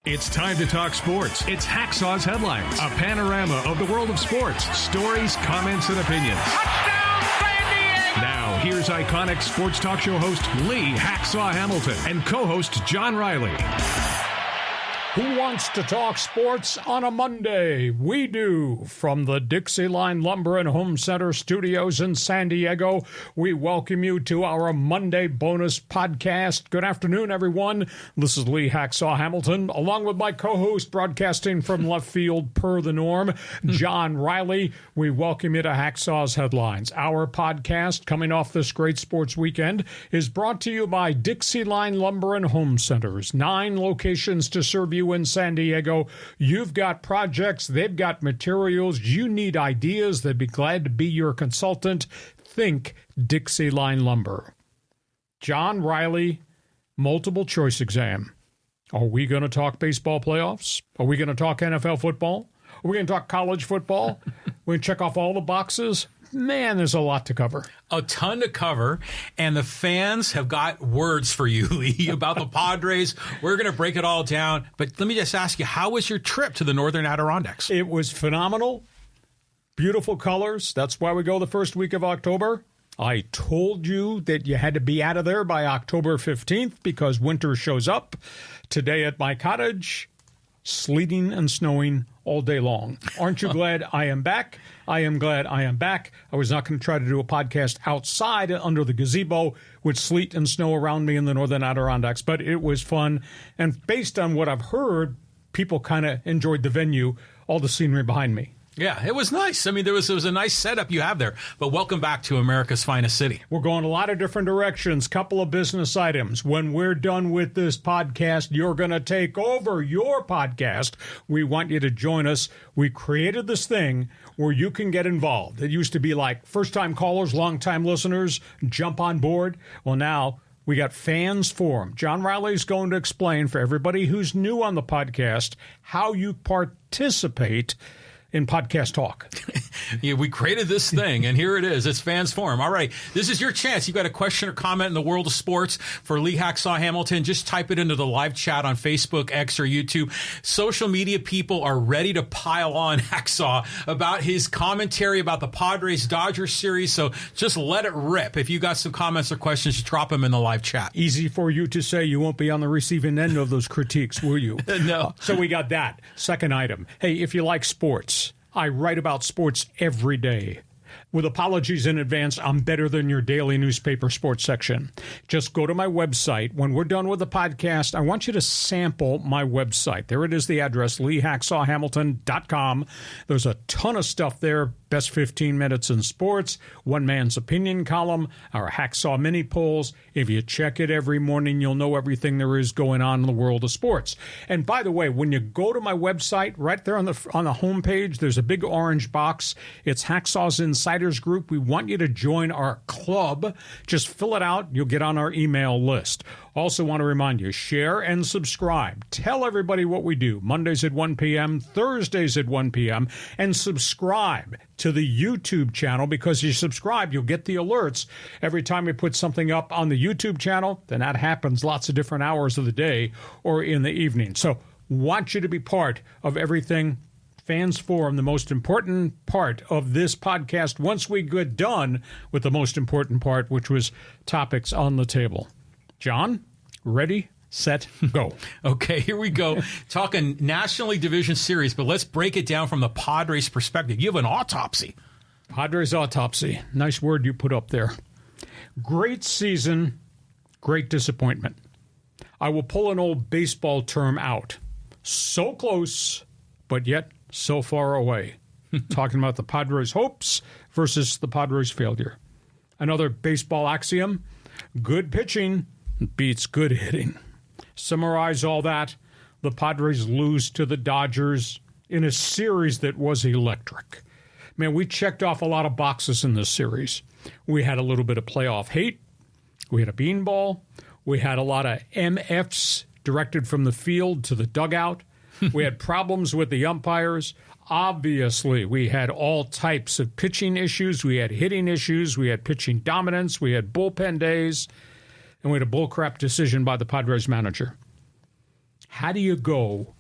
It's time to talk sports. It's Hacksaw's Headlines, a panorama of the world of sports, stories, comments, and opinions. Touchdown, San Diego! Now, here's iconic sports talk show host Lee Hacksaw Hamilton and co-host John Riley. Who wants to talk sports on a Monday? We do. From the DIXIELINE Lumber and Home Center studios in San Diego, we welcome you to our Monday bonus podcast. Good afternoon, everyone. This is Lee Hacksaw Hamilton, along with my co-host broadcasting from left field per the norm, John Riley. We welcome you to Hacksaw's Headlines. Our podcast, coming off this great sports weekend, is brought to you by DIXIELINE Lumber and Home Centers. 9 locations to serve you in San Diego. You've got projects, they've got materials, you need ideas, they'd be glad to be your consultant. Think DIXIELINE Lumber. John Riley, multiple choice exam. Are we going to talk baseball playoffs? Are we going to talk NFL football? Are we going to talk college football? We're going to check off all the boxes? Man, there's a lot to cover. A ton to cover, and the fans have got words for you, Lee, about the Padres. We're going to break it all down, but let me just ask you, how was your trip to the Northern Adirondacks? It was phenomenal. Beautiful colors. That's why we go the first week of October. I told you that you had to be out of there by October 15th because winter shows up. Today at my cottage, sleeting and snowing all day long. Aren't you glad I am back? I am glad I am back. I was not going to try to do a podcast outside under the gazebo with sleet and snow around me in the Northern Adirondacks, but it was fun. And based on what I've heard, people kind of enjoyed the venue, all the scenery behind me. Yeah, it was nice. I mean, it was a nice setup you have there. But welcome back to America's finest city. We're going a lot of different directions. Couple of business items. When we're done with this podcast, you're going to take over your podcast. We want you to join us. We created this thing where you can get involved. It used to be like first-time callers, long-time listeners, jump on board. Well, now we got Fans Forum. John Riley's going to explain for everybody who's new on the podcast how you participate in podcast talk. Yeah, we created this thing, and here it is. It's Fans Forum. All right, this is your chance. You've got a question or comment in the world of sports for Lee Hacksaw Hamilton. Just type it into the live chat on Facebook, X, or YouTube. Social media people are ready to pile on Hacksaw about his commentary about the Padres-Dodgers series, so just let it rip. If you got some comments or questions, just drop them in the live chat. Easy for you to say. You won't be on the receiving end of those critiques, will you? No. So we got that. Second item. Hey, if you like sports, I write about sports every day. With apologies in advance, I'm better than your daily newspaper sports section. Just go to my website. When we're done with the podcast, I want you to sample my website. There it is, the address, leehacksawhamilton.com. There's a ton of stuff there. Best 15 minutes in sports, one man's opinion column, our Hacksaw mini polls. If you check it every morning, you'll know everything there is going on in the world of sports. And by the way, when you go to my website, right there on the homepage, there's a big orange box. It's Hacksaw's Insiders Group. We want you to join our club. Just fill it out. You'll get on our email list. Also want to remind you, share and subscribe. Tell everybody what we do. Mondays at 1 p.m., Thursdays at 1 p.m., and subscribe to the YouTube channel, because you subscribe, you'll get the alerts every time we put something up on the YouTube channel. Then that happens lots of different hours of the day or in the evening. So want you to be part of everything Fans Forum, the most important part of this podcast once we get done with the most important part, which was topics on the table. John, ready, set, go. Okay, here we go. Talking National League Division Series, but let's break it down from the Padres' perspective. You have an autopsy. Padres Autopsy. Nice word you put up there. Great season, great disappointment. I will pull an old baseball term out. So close, but yet so far away. Talking about the Padres' hopes versus the Padres' failure. Another baseball axiom, good pitching beats good hitting. Summarize all that, the Padres lose to the Dodgers in a series that was electric. Man, we checked off a lot of boxes in this series. We had a little bit of playoff hate. We had a beanball. We had a lot of MFs directed from the field to the dugout. We had problems with the umpires. Obviously, we had all types of pitching issues. We had hitting issues. We had pitching dominance. We had bullpen days. And we had a bullcrap decision by the Padres manager. How do you go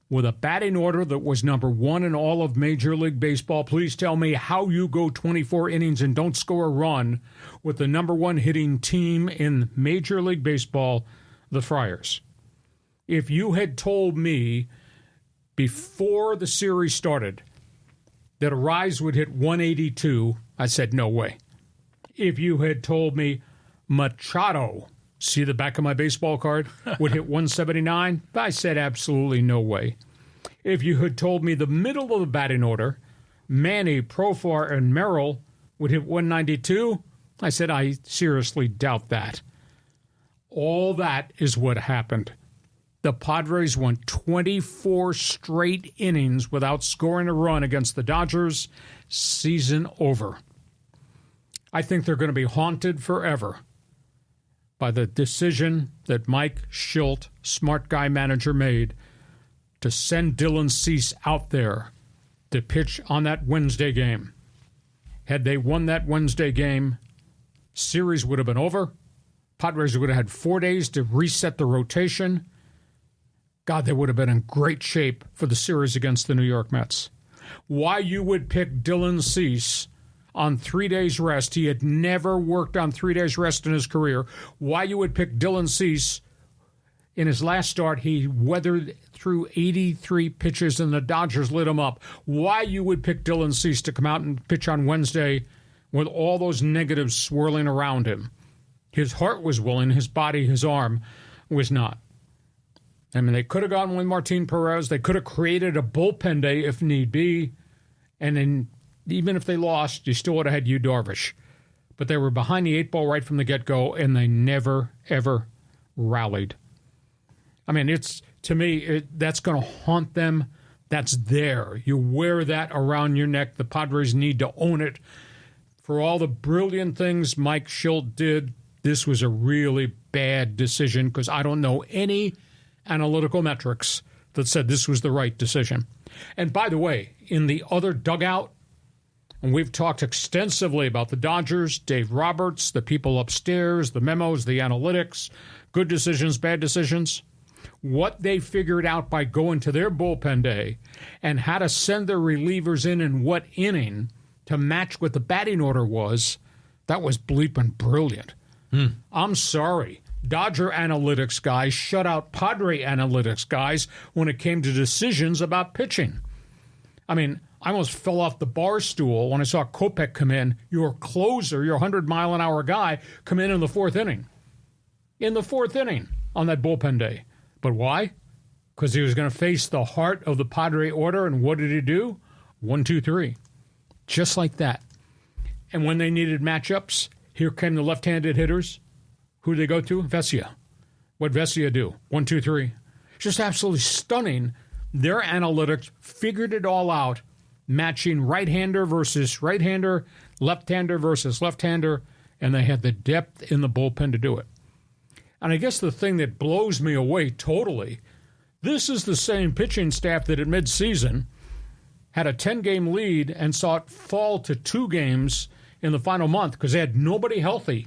with a batting order that was number one in all of Major League Baseball? Please tell me how you go 24 innings and don't score a run with the number one hitting team in Major League Baseball, the Friars. If you had told me before the series started that Arise would hit 182, I said, no way. If you had told me Machado, see the back of my baseball card, would hit 179, I said, absolutely no way. If you had told me the middle of the batting order, Manny, Profar, and Merrill would hit 192, I said, I seriously doubt that. All that is what happened. The Padres went 24 straight innings without scoring a run against the Dodgers. Season over. I think they're going to be haunted forever by the decision that Mike Shildt, smart guy manager, made to send Dylan Cease out there to pitch on that Wednesday game. Had they won that Wednesday game, series would have been over. Padres would have had 4 days to reset the rotation. God, they would have been in great shape for the series against the New York Mets. Why you would pick Dylan Cease on 3 days rest, he had never worked on 3 days rest in his career. Why you would pick Dylan Cease in his last start, he weathered through 83 pitches and the Dodgers lit him up. Why you would pick Dylan Cease to come out and pitch on Wednesday with all those negatives swirling around him. His heart was willing, his body, his arm was not. I mean, they could have gone with Martin Perez. They could have created a bullpen day if need be. And then even if they lost, you still would have had Yu Darvish. But they were behind the eight ball right from the get-go, and they never, ever rallied. I mean, that's going to haunt them. That's there. You wear that around your neck. The Padres need to own it. For all the brilliant things Mike Shildt did, this was a really bad decision because I don't know any analytical metrics that said this was the right decision. And by the way, in the other dugout, and we've talked extensively about the Dodgers, Dave Roberts, the people upstairs, the memos, the analytics, good decisions, bad decisions. What they figured out by going to their bullpen day and how to send their relievers in what inning to match what the batting order was, that was bleeping brilliant. I'm sorry. Dodger analytics guys shut out Padre analytics guys when it came to decisions about pitching. I mean, I almost fell off the bar stool when I saw Kopech come in, your closer, your 100-mile-an-hour guy, come in the fourth inning. In the fourth inning on that bullpen day. But why? Because he was going to face the heart of the Padre order, and what did he do? 1, 2, 3. Just like that. And when they needed matchups, here came the left-handed hitters. Who did they go to? Vesia. What Vesia do? 1, 2, 3. Just absolutely stunning. Their analytics figured it all out, matching right-hander versus right-hander, left-hander versus left-hander, and they had the depth in the bullpen to do it. And I guess the thing that blows me away totally, this is the same pitching staff that at midseason had a 10-game lead and saw it fall to 2 games in the final month because they had nobody healthy.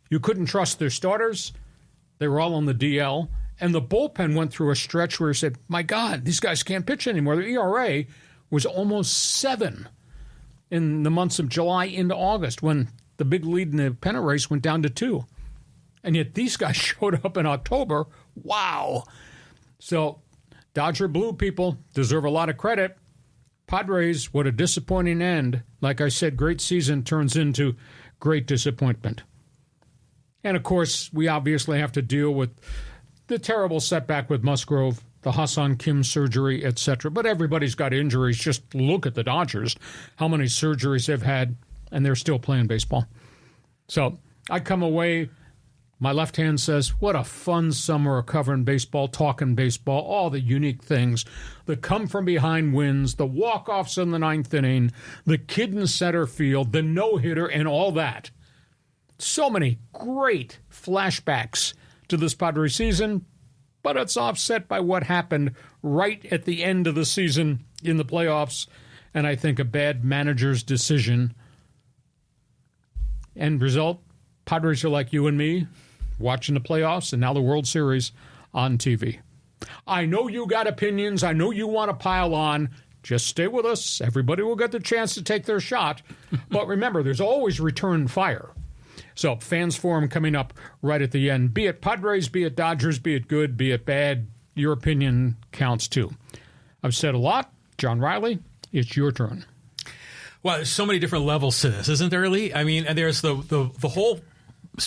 You couldn't trust their starters. They were all on the DL. And the bullpen went through a stretch where he said, my God, these guys can't pitch anymore. Their ERA was almost 7 in the months of July into August when the big lead in the pennant race went down to 2. And yet these guys showed up in October. Wow. So Dodger Blue people deserve a lot of credit. Padres, what a disappointing end. Like I said, great season turns into great disappointment. And, of course, we obviously have to deal with the terrible setback with Musgrove, the Hassan Kim surgery, etc. But everybody's got injuries. Just look at the Dodgers, how many surgeries they've had, and they're still playing baseball. So I come away, my left hand says, what a fun summer of covering baseball, talking baseball, all the unique things, the come-from-behind wins, the walk-offs in the 9th inning, the kid in center field, the no-hitter, and all that. So many great flashbacks to this Padres season, but it's offset by what happened right at the end of the season in the playoffs, and I think a bad manager's decision. End result, Padres are like you and me, watching the playoffs and now the World Series on TV. I know you got opinions. I know you want to pile on. Just stay with us. Everybody will get the chance to take their shot. But remember, there's always return fire. So fans forum coming up right at the end. Be it Padres, be it Dodgers, be it good, be it bad, your opinion counts too. I've said a lot. John Riley, it's your turn. Well, there's so many different levels to this, isn't there, Lee? I mean, and there's the whole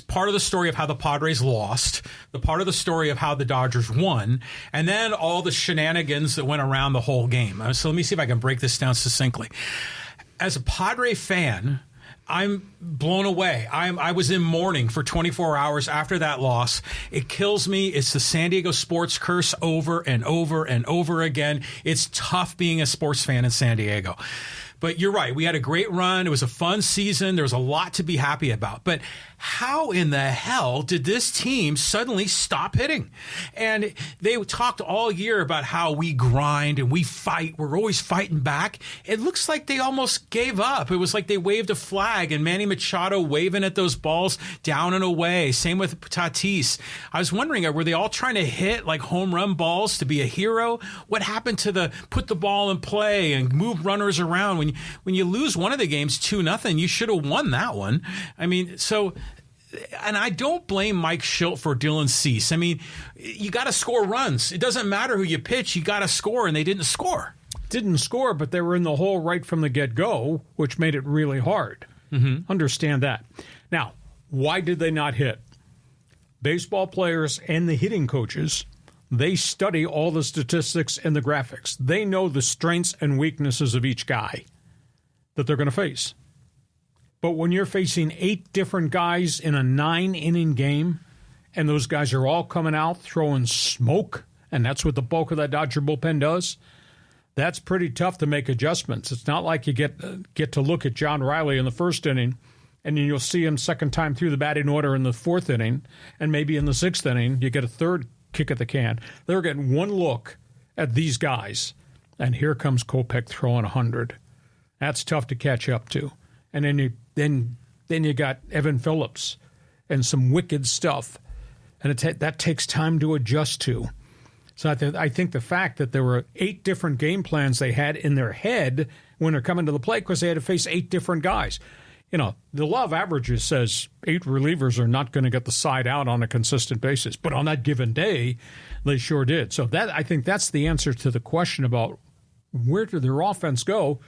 part of the story of how the Padres lost, the part of the story of how the Dodgers won, and then all the shenanigans that went around the whole game. So let me see if I can break this down succinctly. As a Padre fan, I'm blown away. I was in mourning for 24 hours after that loss. It kills me. It's the San Diego sports curse over and over and over again. It's tough being a sports fan in San Diego. But you're right. We had a great run. It was a fun season. There was a lot to be happy about. But how in the hell did this team suddenly stop hitting? And they talked all year about how we grind and we fight. We're always fighting back. It looks like they almost gave up. It was like they waved a flag, and Manny Machado waving at those balls down and away. Same with Tatis. I was wondering, were they all trying to hit like home run balls to be a hero? What happened to the put the ball in play and move runners around? When you lose one of the games 2-0, you should have won that one. I mean, so, and I don't blame Mike Schilt for Dylan Cease. I mean, you got to score runs. It doesn't matter who you pitch. You got to score, and they didn't score. Didn't score, but they were in the hole right from the get-go, which made it really hard. Mm-hmm. Understand that. Now, why did they not hit? Baseball players and the hitting coaches, they study all the statistics and the graphics. They know the strengths and weaknesses of each guy that they're going to face. But when you're facing 8 different guys in a 9-inning game, and those guys are all coming out throwing smoke, and that's what the bulk of that Dodger bullpen does, that's pretty tough to make adjustments. It's not like you get to look at John Riley in the first inning, and then you'll see him second time through the batting order in the 4th inning, and maybe in the 6th inning, you get a third kick at the can. They're getting one look at these guys, and here comes Kopech throwing 100. That's tough to catch up to. And then you got Evan Phillips and some wicked stuff. And that takes time to adjust to. So I think the fact that there were 8 different game plans they had in their head when they're coming to the plate because they had to face 8 different guys. You know, the law of averages says 8 relievers are not going to get the side out on a consistent basis. But on that given day, they sure did. So I think that's the answer to the question about where did their offense go.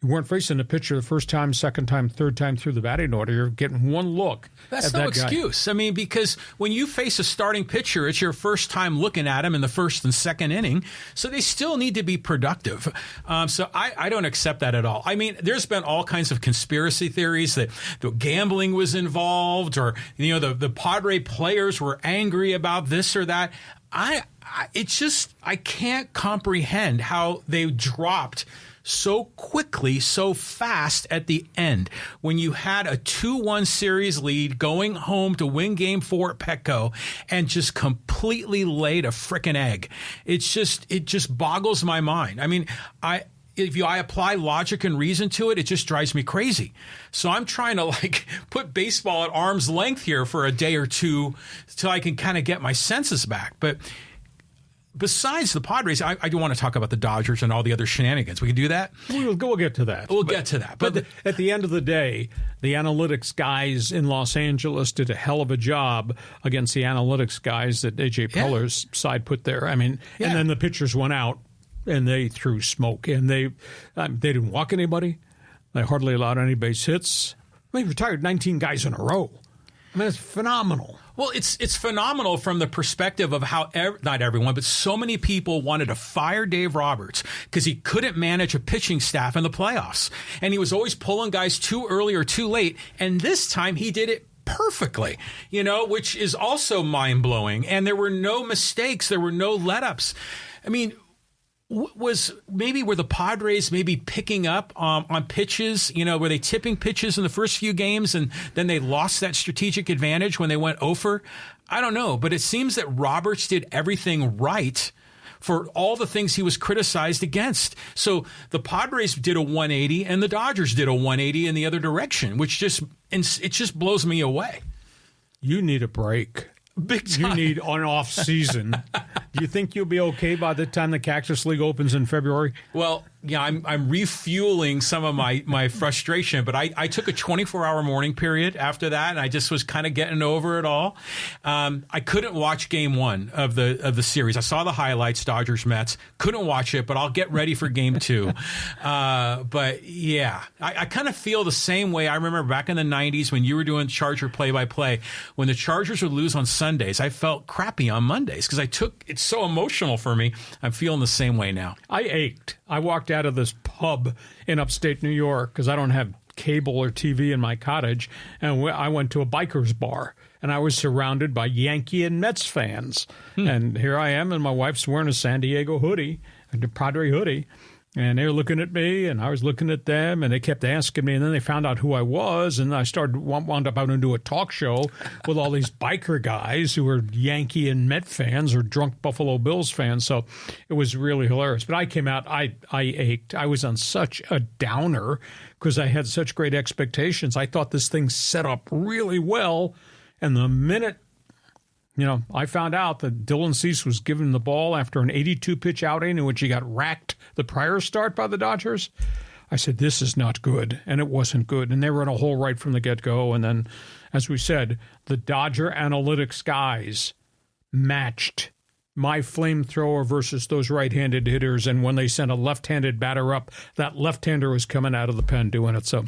You weren't facing the pitcher the first time, second time, third time through the batting order. You're getting one look. That's no excuse. I mean, because when you face a starting pitcher, it's your first time looking at him in the first and second inning. So they still need to be productive. So I don't accept that at all. I mean, there's been all kinds of conspiracy theories that the gambling was involved, or the Padre players were angry about this or that. I can't comprehend how they dropped so quickly, so fast at the end. When you had a 2-1 series lead going home to win Game 4 at Petco and just completely laid a frickin' egg. It just boggles my mind. I mean, if I apply logic and reason to it, it just drives me crazy. So I'm trying to put baseball at arm's length here for a day or two till I can kind of get my senses back. But besides the Padres, I do want to talk about the Dodgers and all the other shenanigans. We can do that? We'll get to that. We'll get to that. But at the end of the day, the analytics guys in Los Angeles did a hell of a job against the analytics guys that A.J. Preller's side put there. I mean, and then the pitchers went out and they threw smoke. And they didn't walk anybody. They hardly allowed any base hits. They retired 19 guys in a row. I mean, it's phenomenal. Well, it's phenomenal from the perspective of how not everyone, but so many people wanted to fire Dave Roberts because he couldn't manage a pitching staff in the playoffs. And he was always pulling guys too early or too late. And this time he did it perfectly, which is also mind-blowing. And there were no mistakes. There were no let-ups. I mean, were the Padres maybe picking up on pitches? Were they tipping pitches in the first few games and then they lost that strategic advantage when they went 0-for? I don't know, but it seems that Roberts did everything right for all the things he was criticized against. So the Padres did a 180 and the Dodgers did a 180 in the other direction, which just blows me away. You need a break. Big time. You need an off season. Do you think you'll be okay by the time the Cactus League opens in February? Well, yeah, I'm refueling some of my frustration, but I took a 24-hour mourning period after that, and I just was kind of getting over it all. I couldn't watch Game 1 of the series. I saw the highlights, Dodgers Mets. Couldn't watch it, but I'll get ready for Game 2. But yeah, I kind of feel the same way. I remember back in the 90s when you were doing Charger play-by-play, when the Chargers would lose on Sundays, I felt crappy on Mondays because it's so emotional for me. I'm feeling the same way now. I ached. I walked out of this pub in upstate New York because I don't have cable or TV in my cottage, and I went to a biker's bar, and I was surrounded by Yankee and Mets fans. And here I am, and my wife's wearing a San Diego hoodie, a Padre hoodie, and they were looking at me, and I was looking at them, and they kept asking me, and then they found out who I was, and I wound up having to do a talk show with all these biker guys who were Yankee and Met fans or drunk Buffalo Bills fans, so it was really hilarious. But I came out, I ached. I was on such a downer because I had such great expectations. I thought this thing set up really well, and the minute I found out that Dylan Cease was given the ball after an 82-pitch outing in which he got racked the prior start by the Dodgers. I said, this is not good, and it wasn't good. And they were in a hole right from the get-go. And then, as we said, the Dodger analytics guys matched my flamethrower versus those right-handed hitters. And when they sent a left-handed batter up, that left-hander was coming out of the pen doing it. So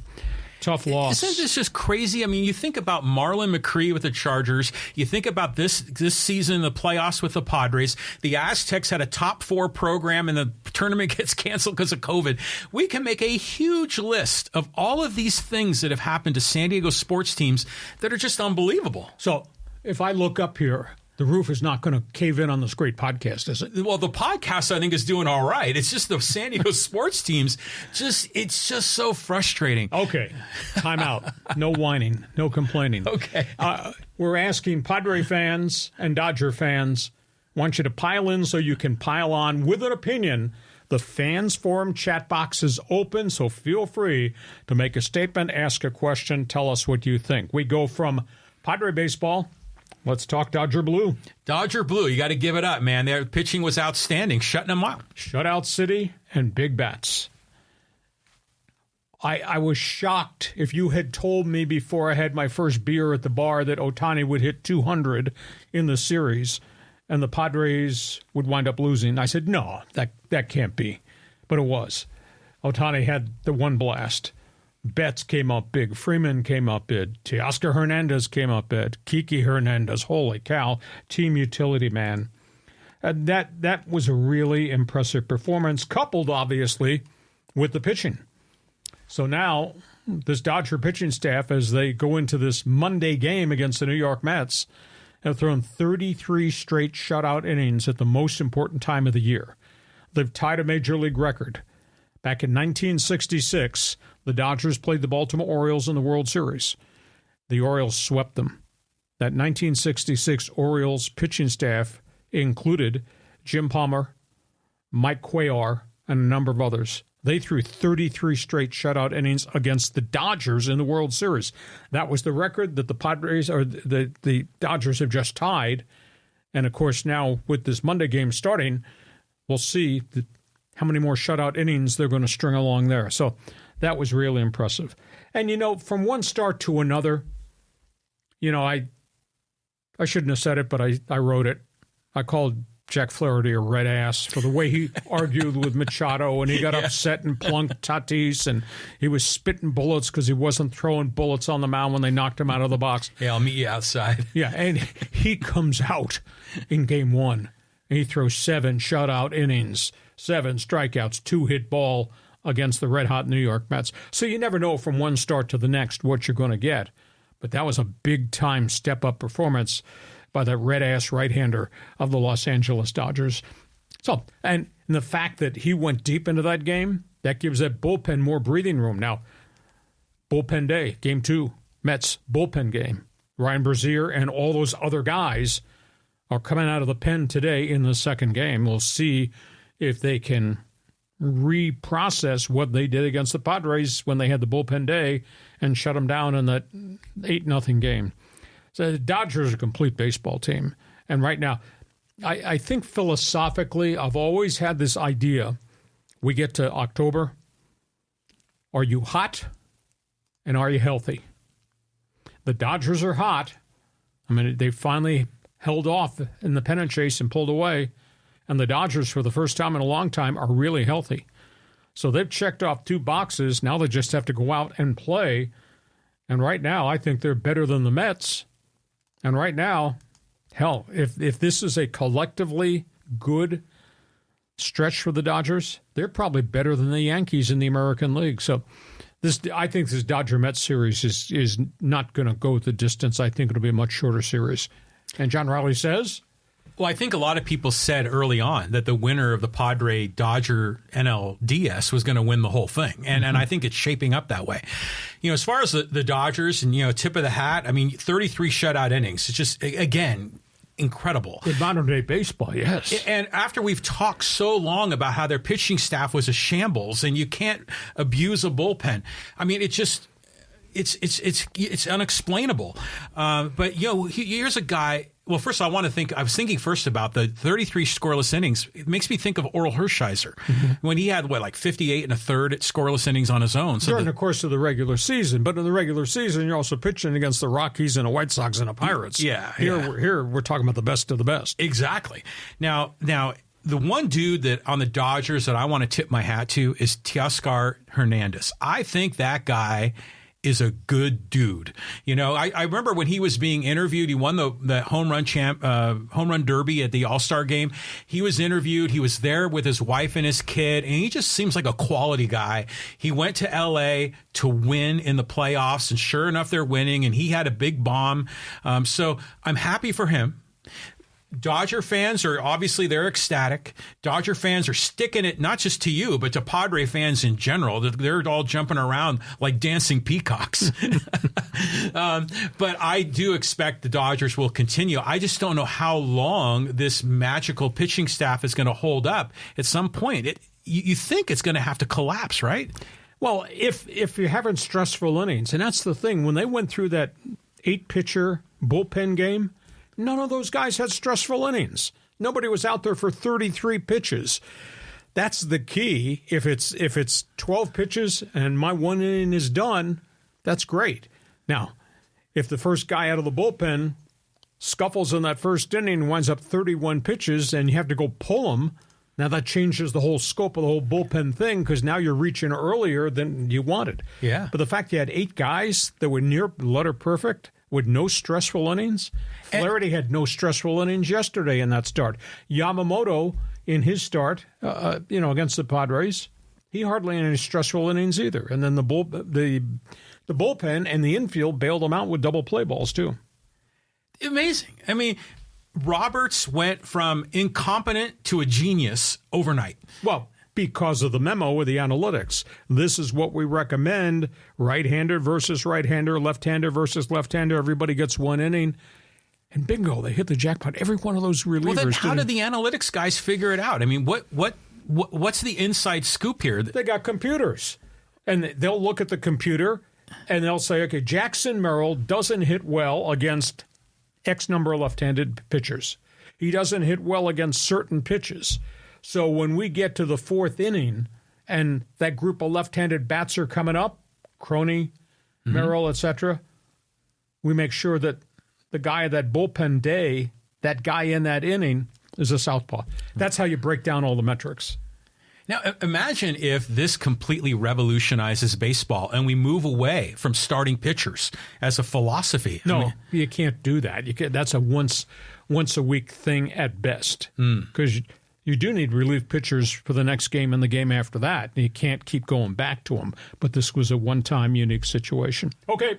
tough loss. Isn't this just crazy? I mean, you think about Marlon McCree with the Chargers. You think about this season in the playoffs with the Padres. The Aztecs had a top 4 program, and the tournament gets canceled because of COVID. We can make a huge list of all of these things that have happened to San Diego sports teams that are just unbelievable. So if I look up here, the roof is not going to cave in on this great podcast, is it? Well, the podcast, I think, is doing all right. It's just the San Diego sports teams, it's just so frustrating. Okay, time out. No whining, no complaining. Okay. We're asking Padre fans and Dodger fans, want you to pile in so you can pile on with an opinion. The Fans Forum chat box is open, so feel free to make a statement, ask a question, tell us what you think. We go from Padre baseball. Let's talk Dodger Blue. Dodger Blue, you got to give it up, man. Their pitching was outstanding, shutting them out. Shutout City and big bats. I was shocked if you had told me before I had my first beer at the bar that Ohtani would hit 200 in the series and the Padres would wind up losing. I said, no, that can't be. But it was. Ohtani had the one blast. Betts came up big. Freeman came up big. Teoscar Hernandez came up big. Kiki Hernandez, holy cow, team utility man. That was a really impressive performance, coupled, obviously, with the pitching. So now this Dodger pitching staff, as they go into this Monday game against the New York Mets, have thrown 33 straight shutout innings at the most important time of the year. They've tied a major league record. Back in 1966, the Dodgers played the Baltimore Orioles in the World Series. The Orioles swept them. That 1966 Orioles pitching staff included Jim Palmer, Mike Cuellar, and a number of others. They threw 33 straight shutout innings against the Dodgers in the World Series. That was the record that the Padres or the Dodgers have just tied. And, of course, now with this Monday game starting, we'll see how many more shutout innings they're going to string along there. So that was really impressive. And, from one start to another, I shouldn't have said it, but I wrote it. I called Jack Flaherty a red ass for the way he argued with Machado, and he got upset and plunked Tatis, and he was spitting bullets because he wasn't throwing bullets on the mound when they knocked him out of the box. Yeah, I'll meet you outside. Yeah, and he comes out in Game 1, and he throws 7 shutout innings, 7 strikeouts, 2 hit ball against the red-hot New York Mets. So you never know from one start to the next what you're going to get. But that was a big-time step-up performance by that red-ass right-hander of the Los Angeles Dodgers. So, and the fact that he went deep into that game, that gives that bullpen more breathing room. Now, bullpen day, Game 2, Mets bullpen game. Ryan Brazier and all those other guys are coming out of the pen today in the second game. We'll see if they can reprocess what they did against the Padres when they had the bullpen day and shut them down in that 8-0 game. So the Dodgers are a complete baseball team. And right now, I think philosophically, I've always had this idea. We get to October. Are you hot? And are you healthy? The Dodgers are hot. I mean, they finally held off in the pennant chase and pulled away. And the Dodgers, for the first time in a long time, are really healthy. So they've checked off 2 boxes. Now they just have to go out and play. And right now, I think they're better than the Mets. And right now, hell, if this is a collectively good stretch for the Dodgers, they're probably better than the Yankees in the American League. So I think this Dodger-Mets series is not going to go the distance. I think it'll be a much shorter series. And John Riley says? Well, I think a lot of people said early on that the winner of the Padre-Dodger NLDS was going to win the whole thing. And I think it's shaping up that way. You know, as far as the Dodgers and, tip of the hat, I mean, 33 shutout innings. It's just, again, incredible. In modern-day baseball, yes. And after we've talked so long about how their pitching staff was a shambles and you can't abuse a bullpen, I mean, it just... It's unexplainable. But, here's a guy. Well, first, I was thinking first about the 33 scoreless innings. It makes me think of Oral Hershiser when he had, 58 and a third scoreless innings on his own. So during the course of the regular season. But in the regular season, you're also pitching against the Rockies and the White Sox and the Pirates. Yeah. Here we're talking about the best of the best. Exactly. Now, the one dude that on the Dodgers that I want to tip my hat to is Teoscar Hernandez. I think that guy is a good dude. I remember when he was being interviewed, he won the home run derby at the All-Star game. He was interviewed. He was there with his wife and his kid, and he just seems like a quality guy. He went to L.A. to win in the playoffs, and sure enough, they're winning, and he had a big bomb. So I'm happy for him. Dodger fans are they're ecstatic. Dodger fans are sticking it not just to you, but to Padre fans in general. They're all jumping around like dancing peacocks. But I do expect the Dodgers will continue. I just don't know how long this magical pitching staff is going to hold up. At some point, you think it's going to have to collapse, right? Well, if you're having stressful innings, and that's the thing, when they went through that 8-pitcher bullpen game, none of those guys had stressful innings. Nobody was out there for 33 pitches. That's the key. If it's 12 pitches and my 1 inning is done, that's great. Now, if the first guy out of the bullpen scuffles in that first inning and winds up 31 pitches and you have to go pull him, now that changes the whole scope of the whole bullpen thing because now you're reaching earlier than you wanted. Yeah. But the fact you had 8 guys that were near letter perfect with no stressful innings. Flaherty had no stressful innings yesterday in that start. Yamamoto, in his start, against the Padres, he hardly had any stressful innings either. And then the bullpen and the infield bailed him out with double play balls, too. Amazing. I mean, Roberts went from incompetent to a genius overnight. Well, because of the memo with the analytics. This is what we recommend. Right-hander versus right-hander, left-hander versus left-hander. Everybody gets 1 inning. And bingo, they hit the jackpot. Every one of those relievers. Well, then how did the analytics guys figure it out? I mean, what's the inside scoop here? They got computers. And they'll look at the computer and they'll say, okay, Jackson Merrill doesn't hit well against X number of left-handed pitchers. He doesn't hit well against certain pitches. So when we get to the 4th inning and that group of left-handed bats are coming up, Crony, Merrill, etc., we make sure that the guy of that bullpen day, that guy in that inning, is a southpaw. That's how you break down all the metrics. Now, imagine if this completely revolutionizes baseball and we move away from starting pitchers as a philosophy. No, you can't do that. That's a once-a-week thing at best because you do need relief pitchers for the next game and the game after that. You can't keep going back to them. But this was a one-time unique situation. Okay.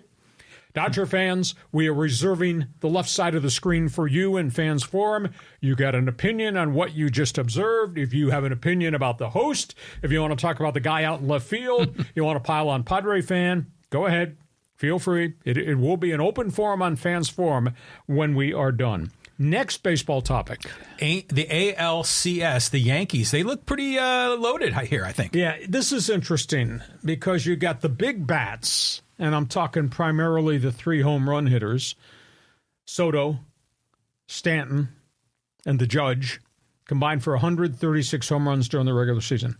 Dodger fans, we are reserving the left side of the screen for you in Fans Forum. You got an opinion on what you just observed. If you have an opinion about the host, if you want to talk about the guy out in left field, you want to pile on Padre fan, go ahead. Feel free. It will be an open forum on Fans Forum when we are done. Next baseball topic. The ALCS, the Yankees, they look pretty loaded here, I think. Yeah, this is interesting because you got the big bats, and I'm talking primarily the 3 home run hitters, Soto, Stanton, and the Judge combined for 136 home runs during the regular season.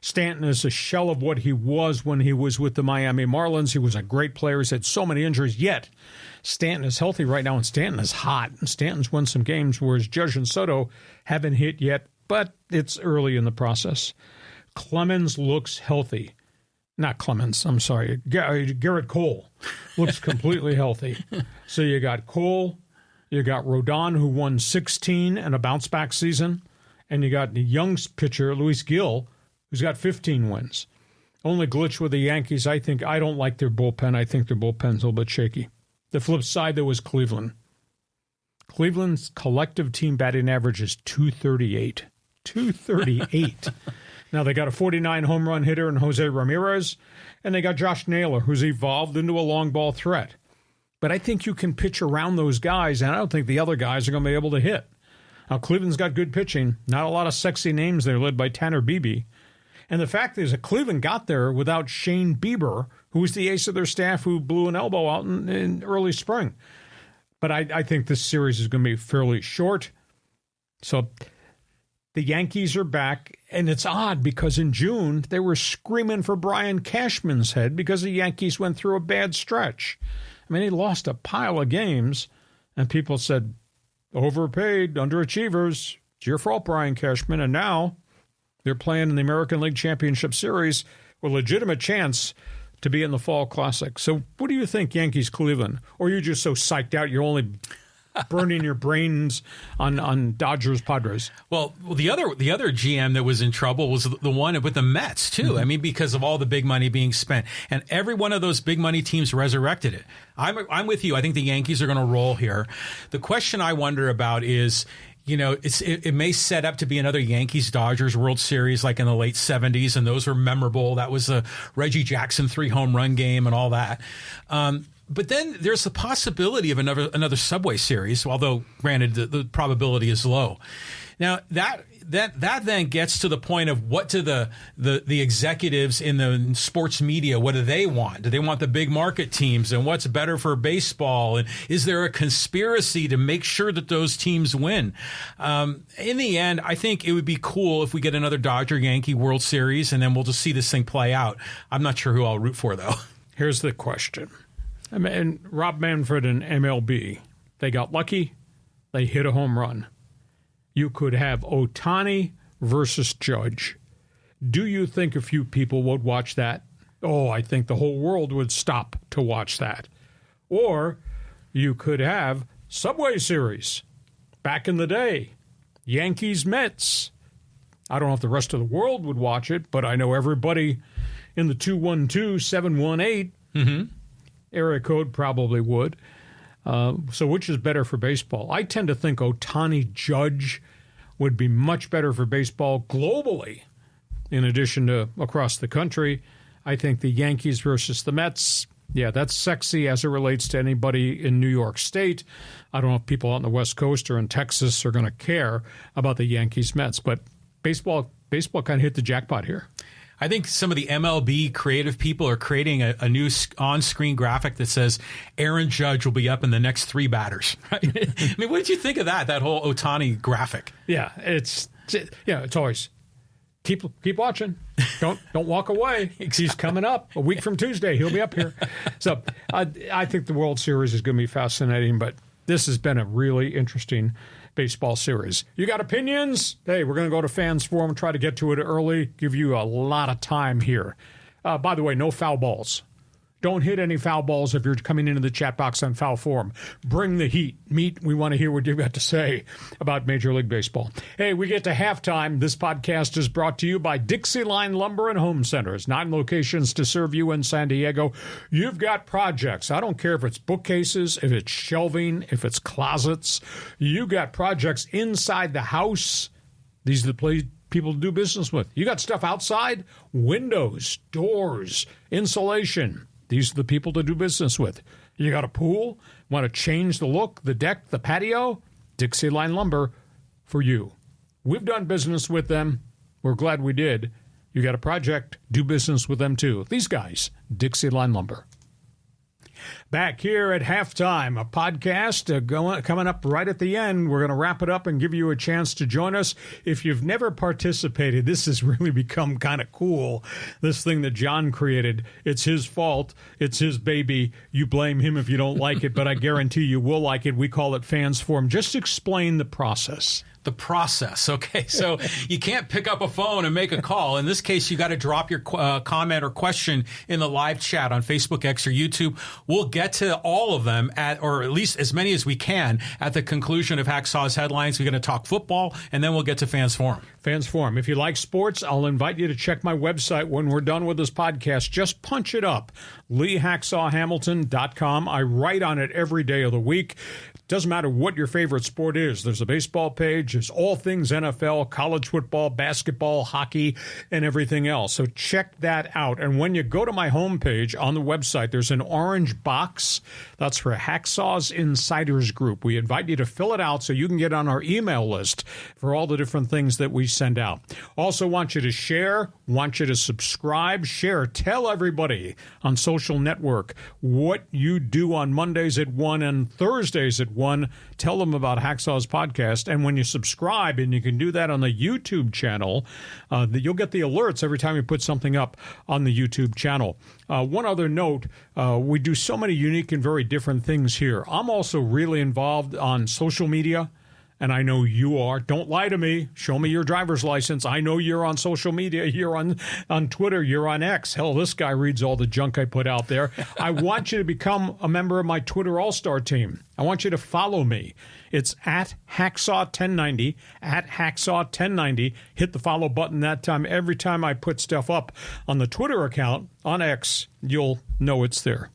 Stanton is a shell of what he was when he was with the Miami Marlins. He was a great player. He's had so many injuries, yet Stanton is healthy right now, and Stanton is hot. And Stanton's won some games, whereas Judge and Soto haven't hit yet, but it's early in the process. Clemens looks healthy. Not Clemens, I'm sorry. Garrett Cole looks completely healthy. So you got Cole, you got Rodon, who won 16 and a bounce-back season, and you got the young pitcher, Luis Gil, who's got 15 wins. Only glitch with the Yankees, I don't like their bullpen. I think their bullpen's a little bit shaky. The flip side, there was Cleveland. Cleveland's collective team batting average is 238. 238. Now, they got a 49 home run hitter in Jose Ramirez, and they got Josh Naylor, who's evolved into a long ball threat. But I think you can pitch around those guys, and I don't think the other guys are going to be able to hit. Now, Cleveland's got good pitching. Not a lot of sexy names there, led by Tanner Beebe. And the fact is that Cleveland got there without Shane Bieber, who was the ace of their staff who blew an elbow out in early spring. But I think this series is going to be fairly short. So the Yankees are back, and it's odd because in June they were screaming for Brian Cashman's head because the Yankees went through a bad stretch. I mean, he lost a pile of games, and people said, overpaid, underachievers. It's your fault, Brian Cashman. And now they're playing in the American League Championship Series with a legitimate chance to be in the Fall Classic. So what do you think, Yankees-Cleveland? Or are you just so psyched out you're only burning your brains on Dodgers-Padres? Well, the other GM that was in trouble was the one with the Mets, too. Mm-hmm. I mean, because of all the big money being spent. And every one of those big money teams resurrected it. I'm with you. I think the Yankees are going to roll here. The question I wonder about is, you know, it may set up to be another Yankees-Dodgers World Series like in the late 70s, and those were memorable. That was a Reggie Jackson 3-home run game and all that. But then there's the possibility of another Subway Series, although, granted, the probability is low. Now, that then gets to the point of what do the executives in the sports media, what do they want? Do they want the big market teams, and what's better for baseball? And is there a conspiracy to make sure that those teams win? In the end, I think it would be cool if we get another Dodger-Yankee World Series, and then we'll just see this thing play out. I'm not sure who I'll root for, though. Here's the question. I mean, Rob Manfred and MLB, they got lucky. They hit a home run. You could have Ohtani versus Judge. Do you think a few people would watch that? Oh, I think the whole world would stop to watch that. Or you could have Subway Series. Back in the day, Yankees-Mets. I don't know if the rest of the world would watch it, but I know everybody in the 212-718 area code probably would. So which is better for baseball? I tend to think Ohtani Judge would be much better for baseball globally, in addition to across the country. I think the Yankees versus the Mets, yeah, that's sexy as it relates to anybody in New York State. I don't know if people out on the West Coast or in Texas are going to care about the Yankees-Mets, but baseball kind of hit the jackpot here. I think some of the MLB creative people are creating a new on-screen graphic that says Aaron Judge will be up in the next 3 batters. Right? I mean, what did you think of that whole Ohtani graphic? Yeah, it's always keep watching. Don't walk away. He's coming up a week from Tuesday. He'll be up here. So I think the World Series is going to be fascinating, but this has been a really interesting baseball series. You got opinions? Hey, we're going to go to Fans Forum, try to get to it early, give you a lot of time here. By the way, no foul balls. Don't hit any foul balls if you're coming into the chat box on Foul Forum. Bring the heat. Meet. We want to hear what you've got to say about Major League Baseball. Hey, we get to halftime. This podcast is brought to you by DIXIELINE Lumber and Home Centers. 9 locations to serve you in San Diego. You've got projects. I don't care if it's bookcases, if it's shelving, if it's closets. You got projects inside the house. These are the people to do business with. You got stuff outside, windows, doors, insulation. These are the people to do business with. You got a pool, want to change the look, the deck, the patio? DIXIELINE Lumber for you. We've done business with them. We're glad we did. You got a project, do business with them too. These guys, DIXIELINE Lumber. Back here at halftime, a podcast coming up right at the end. We're going to wrap it up and give you a chance to join us. If you've never participated, this has really become kind of cool. This thing that John created, it's his fault. It's his baby. You blame him if you don't like it, but I guarantee you will like it. We call it Fans Forum. Just explain the process. The process. Okay, so you can't pick up a phone and make a call. In this case, you got to drop your comment or question in the live chat on Facebook, X, or YouTube. We'll get to all of them or at least as many as we can at the conclusion of Hacksaw's headlines. We're going to talk football, and then we'll get to Fans Forum. Fans Forum. If you like sports, I'll invite you to check my website when we're done with this podcast. Just punch it up, LeeHacksawHamilton.com. I write on it every day of the week. Doesn't matter what your favorite sport is. There's a baseball page. There's all things NFL, college football, basketball, hockey, and everything else. So check that out. And when you go to my homepage on the website, there's an orange box. That's for Hacksaw's Insiders Group. We invite you to fill it out so you can get on our email list for all the different things that we send out. Also want you to share, want you to subscribe, share, tell everybody on social network what you do on Mondays at 1 and Thursdays at 1. Tell them about Hacksaw's podcast. And when you subscribe, and you can do that on the YouTube channel, you'll get the alerts every time you put something up on the YouTube channel. One other note, we do so many unique and very different things here. I'm also really involved on social media, and I know you are. Don't lie to me. Show me your driver's license. I know you're on social media. You're on Twitter. You're on X. Hell, this guy reads all the junk I put out there. I want you to become a member of my Twitter All-Star team. I want you to follow me. It's at Hacksaw1090, at Hacksaw1090. Hit the follow button that time. Every time I put stuff up on the Twitter account, on X, you'll know it's there.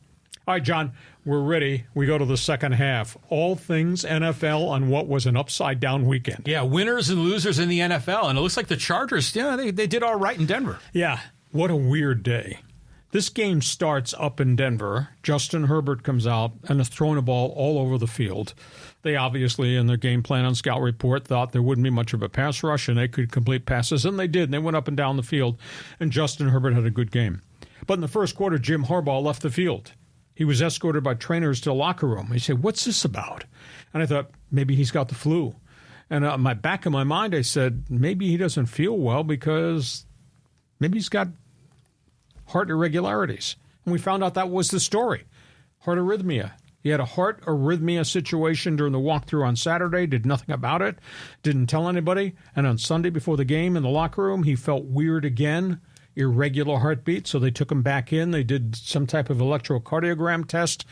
All right, John, we're ready. We go to the second half. All things NFL on what was an upside-down weekend. Yeah, winners and losers in the NFL. And it looks like the Chargers, they did all right in Denver. Yeah, what a weird day. This game starts up in Denver. Justin Herbert comes out and is throwing the ball all over the field. They obviously, in their game plan on Scout Report, thought there wouldn't be much of a pass rush and they could complete passes, and they did. And they went up and down the field, and Justin Herbert had a good game. But in the first quarter, Jim Harbaugh left the field. He was escorted by trainers to the locker room. He said, "What's this about?" And I thought, maybe he's got the flu. And back of my mind, I said, maybe he doesn't feel well because maybe he's got heart irregularities. And we found out that was the story. Heart arrhythmia. He had a heart arrhythmia situation during the walkthrough on Saturday, did nothing about it, didn't tell anybody. And on Sunday before the game in the locker room, he felt weird again. Irregular heartbeat, so they took him back in. They did some type of electrocardiogram test,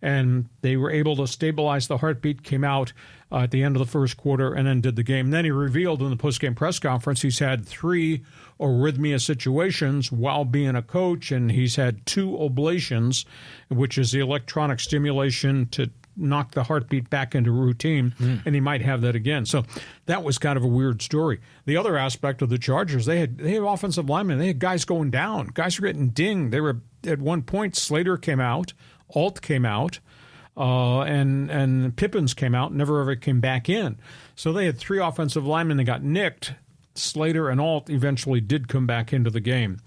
and they were able to stabilize the heartbeat, came out at the end of the first quarter, and then did the game. And then he revealed in the postgame press conference he's had 3 arrhythmia situations while being a coach, and he's had 2 ablations, which is the electronic stimulation to knock the heartbeat back into routine, and he might have that again. So that was kind of a weird story. The other aspect of the Chargers, they had offensive linemen. They had guys going down. Guys were getting dinged. They were, at one point, Slater came out, Alt came out, and Pippins came out, never ever came back in. So they had 3 offensive linemen that got nicked. Slater and Alt eventually did come back into the game.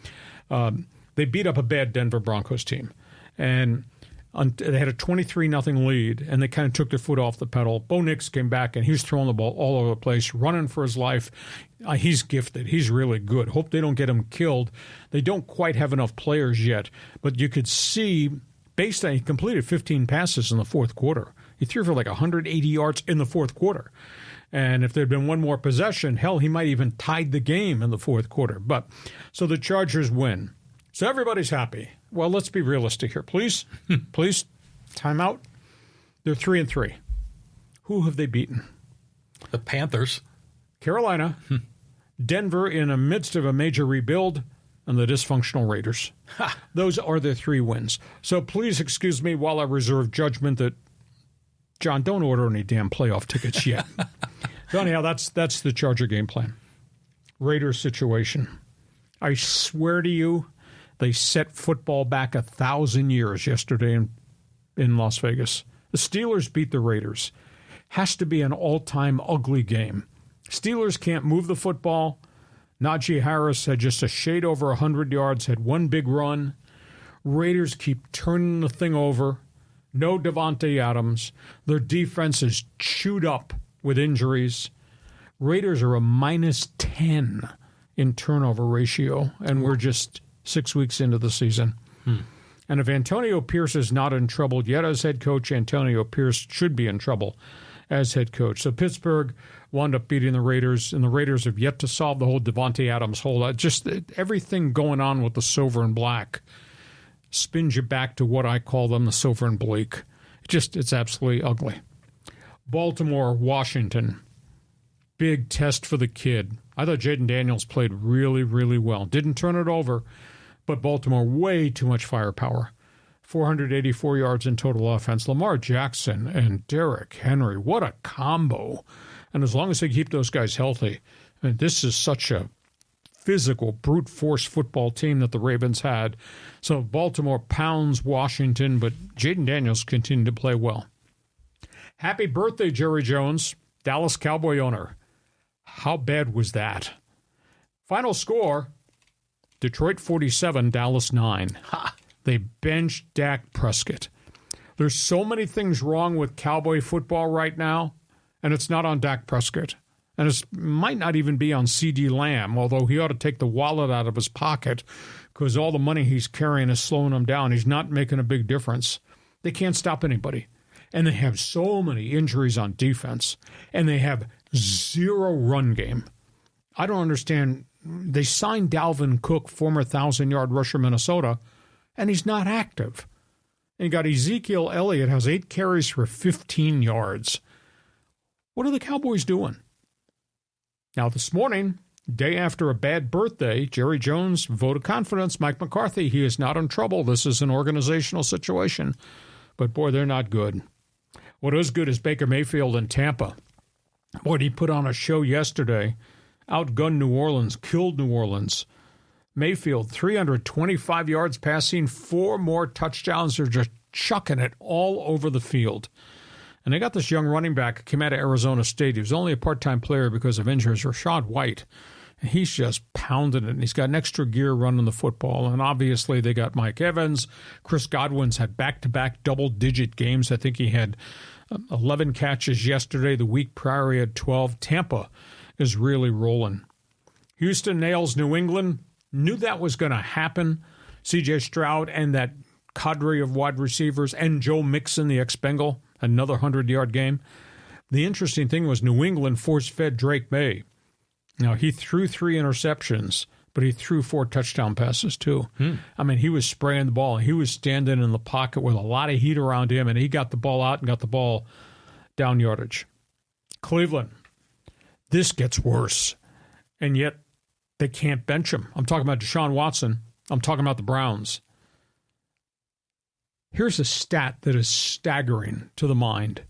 They beat up a bad Denver Broncos team, and they had a 23-0 lead, and they kind of took their foot off the pedal. Bo Nix came back, and he was throwing the ball all over the place, running for his life. He's gifted. He's really good. Hope they don't get him killed. They don't quite have enough players yet, but you could see, based on he completed 15 passes in the fourth quarter. He threw for like 180 yards in the fourth quarter. And if there had been one more possession, hell, he might even tied the game in the fourth quarter. But so the Chargers win. So everybody's happy. Well, let's be realistic here, please. Please, time out. They're 3-3. Who have they beaten? The Panthers. Carolina, Denver in the midst of a major rebuild, and the dysfunctional Raiders. Those are their 3 wins. So please excuse me while I reserve judgment that, John, don't order any damn playoff tickets yet. So anyhow, that's the Charger game plan. Raiders situation. I swear to you, they set football back 1,000 years yesterday in Las Vegas. The Steelers beat the Raiders. Has to be an all-time ugly game. Steelers can't move the football. Najee Harris had just a shade over 100 yards, had one big run. Raiders keep turning the thing over. No Davante Adams. Their defense is chewed up with injuries. Raiders are a -10 in turnover ratio, and we're just 6 weeks into the season. And if Antonio Pierce is not in trouble yet as head coach, Antonio Pierce should be in trouble as head coach. So Pittsburgh wound up beating the Raiders, and the Raiders have yet to solve the whole Davante Adams hole. Just everything going on with the silver and black spins you back to what I call them, the silver and bleak. It's absolutely ugly. Baltimore, Washington. Big test for the kid. I thought Jaden Daniels played really, really well. Didn't turn it over, but Baltimore, way too much firepower. 484 yards in total offense. Lamar Jackson and Derrick Henry, what a combo. And as long as they keep those guys healthy, and this is such a physical, brute force football team that the Ravens had. So Baltimore pounds Washington, but Jaden Daniels continued to play well. Happy birthday, Jerry Jones, Dallas Cowboy owner. How bad was that? Final score, Detroit 47, Dallas 9. They benched Dak Prescott. There's so many things wrong with Cowboy football right now, and it's not on Dak Prescott. And it might not even be on C.D. Lamb, although he ought to take the wallet out of his pocket because all the money he's carrying is slowing him down. He's not making a big difference. They can't stop anybody. And they have so many injuries on defense, and they have zero run game. I don't understand. They signed Dalvin Cook, former 1,000-yard rusher Minnesota, and he's not active. And you got Ezekiel Elliott, has 8 carries for 15 yards. What are the Cowboys doing? Now, this morning, day after a bad birthday, Jerry Jones, vote of confidence, Mike McCarthy, he is not in trouble. This is an organizational situation. But, boy, they're not good. What is good is Baker Mayfield in Tampa. Boy, he put on a show yesterday, outgunned New Orleans, killed New Orleans. Mayfield, 325 yards passing, 4 more touchdowns. They're just chucking it all over the field. And they got this young running back who came out of Arizona State. He was only a part-time player because of injuries, Rashad White. And he's just pounding it, and he's got an extra gear running the football. And obviously they got Mike Evans. Chris Godwin's had back-to-back double-digit games. I think he had 11 catches yesterday. The week prior he had 12. Tampa is really rolling. Houston nails New England. Knew that was going to happen. C.J. Stroud and that cadre of wide receivers, and Joe Mixon, the ex-Bengal, another 100-yard game. The interesting thing was New England force-fed Drake May. Now, he threw 3 interceptions, but he threw 4 touchdown passes, too. I mean, he was spraying the ball. He was standing in the pocket with a lot of heat around him, and he got the ball out and got the ball down yardage. Cleveland, this gets worse, and yet they can't bench him. I'm talking about Deshaun Watson. I'm talking about the Browns. Here's a stat that is staggering to the mind.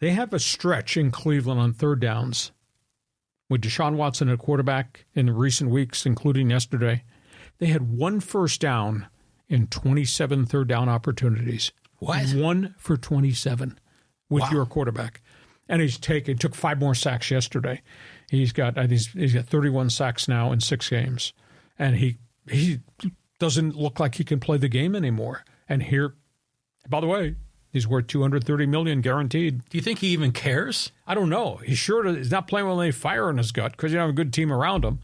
They have a stretch in Cleveland on third downs with Deshaun Watson at quarterback in recent weeks, including yesterday. They had 1 first down in 27 third down opportunities. What? 1 for 27 with your quarterback. And took 5 more sacks yesterday. He's got 31 sacks now in 6 games. And he doesn't look like he can play the game anymore. And here, by the way, he's worth $230 million guaranteed. Do you think he even cares? I don't know. He's not playing with any fire in his gut because you have a good team around him.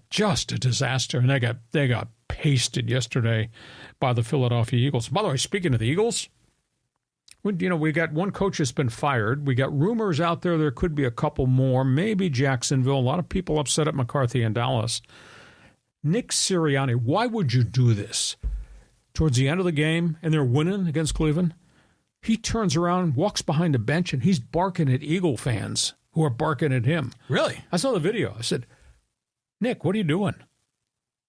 Just a disaster. And they got pasted yesterday by the Philadelphia Eagles. By the way, speaking of the Eagles, we got one coach that's been fired. We got rumors out there could be a couple more, maybe Jacksonville. A lot of people upset at McCarthy in Dallas. Nick Sirianni, why would you do this? Towards the end of the game, and they're winning against Cleveland, he turns around, walks behind the bench, and he's barking at Eagle fans who are barking at him. Really? I saw the video. I said, Nick, what are you doing?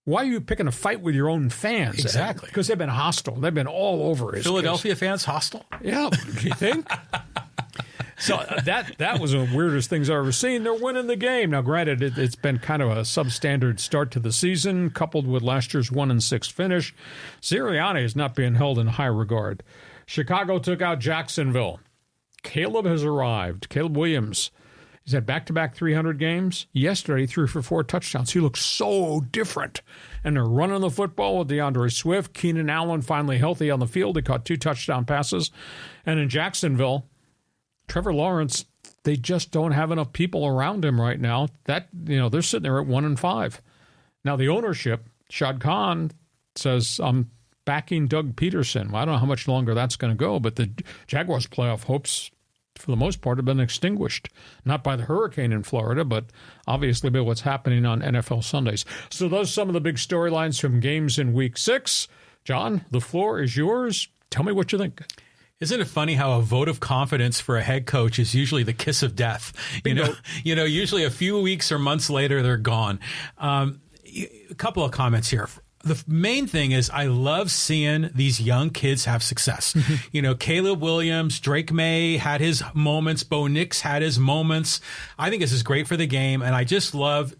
Why are you picking a fight with your own fans? Exactly. Because they've been hostile. They've been all over his Philadelphia fans hostile? Yeah, do you think? So that was one of the weirdest things I've ever seen. They're winning the game. Now, granted, it's been kind of a substandard start to the season, coupled with last year's 1-6 finish. Sirianni is not being held in high regard. Chicago took out Jacksonville. Caleb has arrived. Caleb Williams. He's had back-to-back 300 games. Yesterday, he threw for 4 touchdowns. He looks so different. And they're running the football with DeAndre Swift. Keenan Allen finally healthy on the field. He caught 2 touchdown passes. And in Jacksonville, Trevor Lawrence, they just don't have enough people around him right now. They're sitting there at 1-5. Now, the ownership, Shad Khan, says, I'm backing Doug Peterson. Well, I don't know how much longer that's going to go, but the Jaguars' playoff hopes, for the most part, have been extinguished. Not by the hurricane in Florida, but obviously by what's happening on NFL Sundays. So those are some of the big storylines from games in Week 6. John, the floor is yours. Tell me what you think. Isn't it funny how a vote of confidence for a head coach is usually the kiss of death? Usually a few weeks or months later, they're gone. A couple of comments here. The main thing is I love seeing these young kids have success. Caleb Williams, Drake May had his moments. Bo Nix had his moments. I think this is great for the game. And I just love,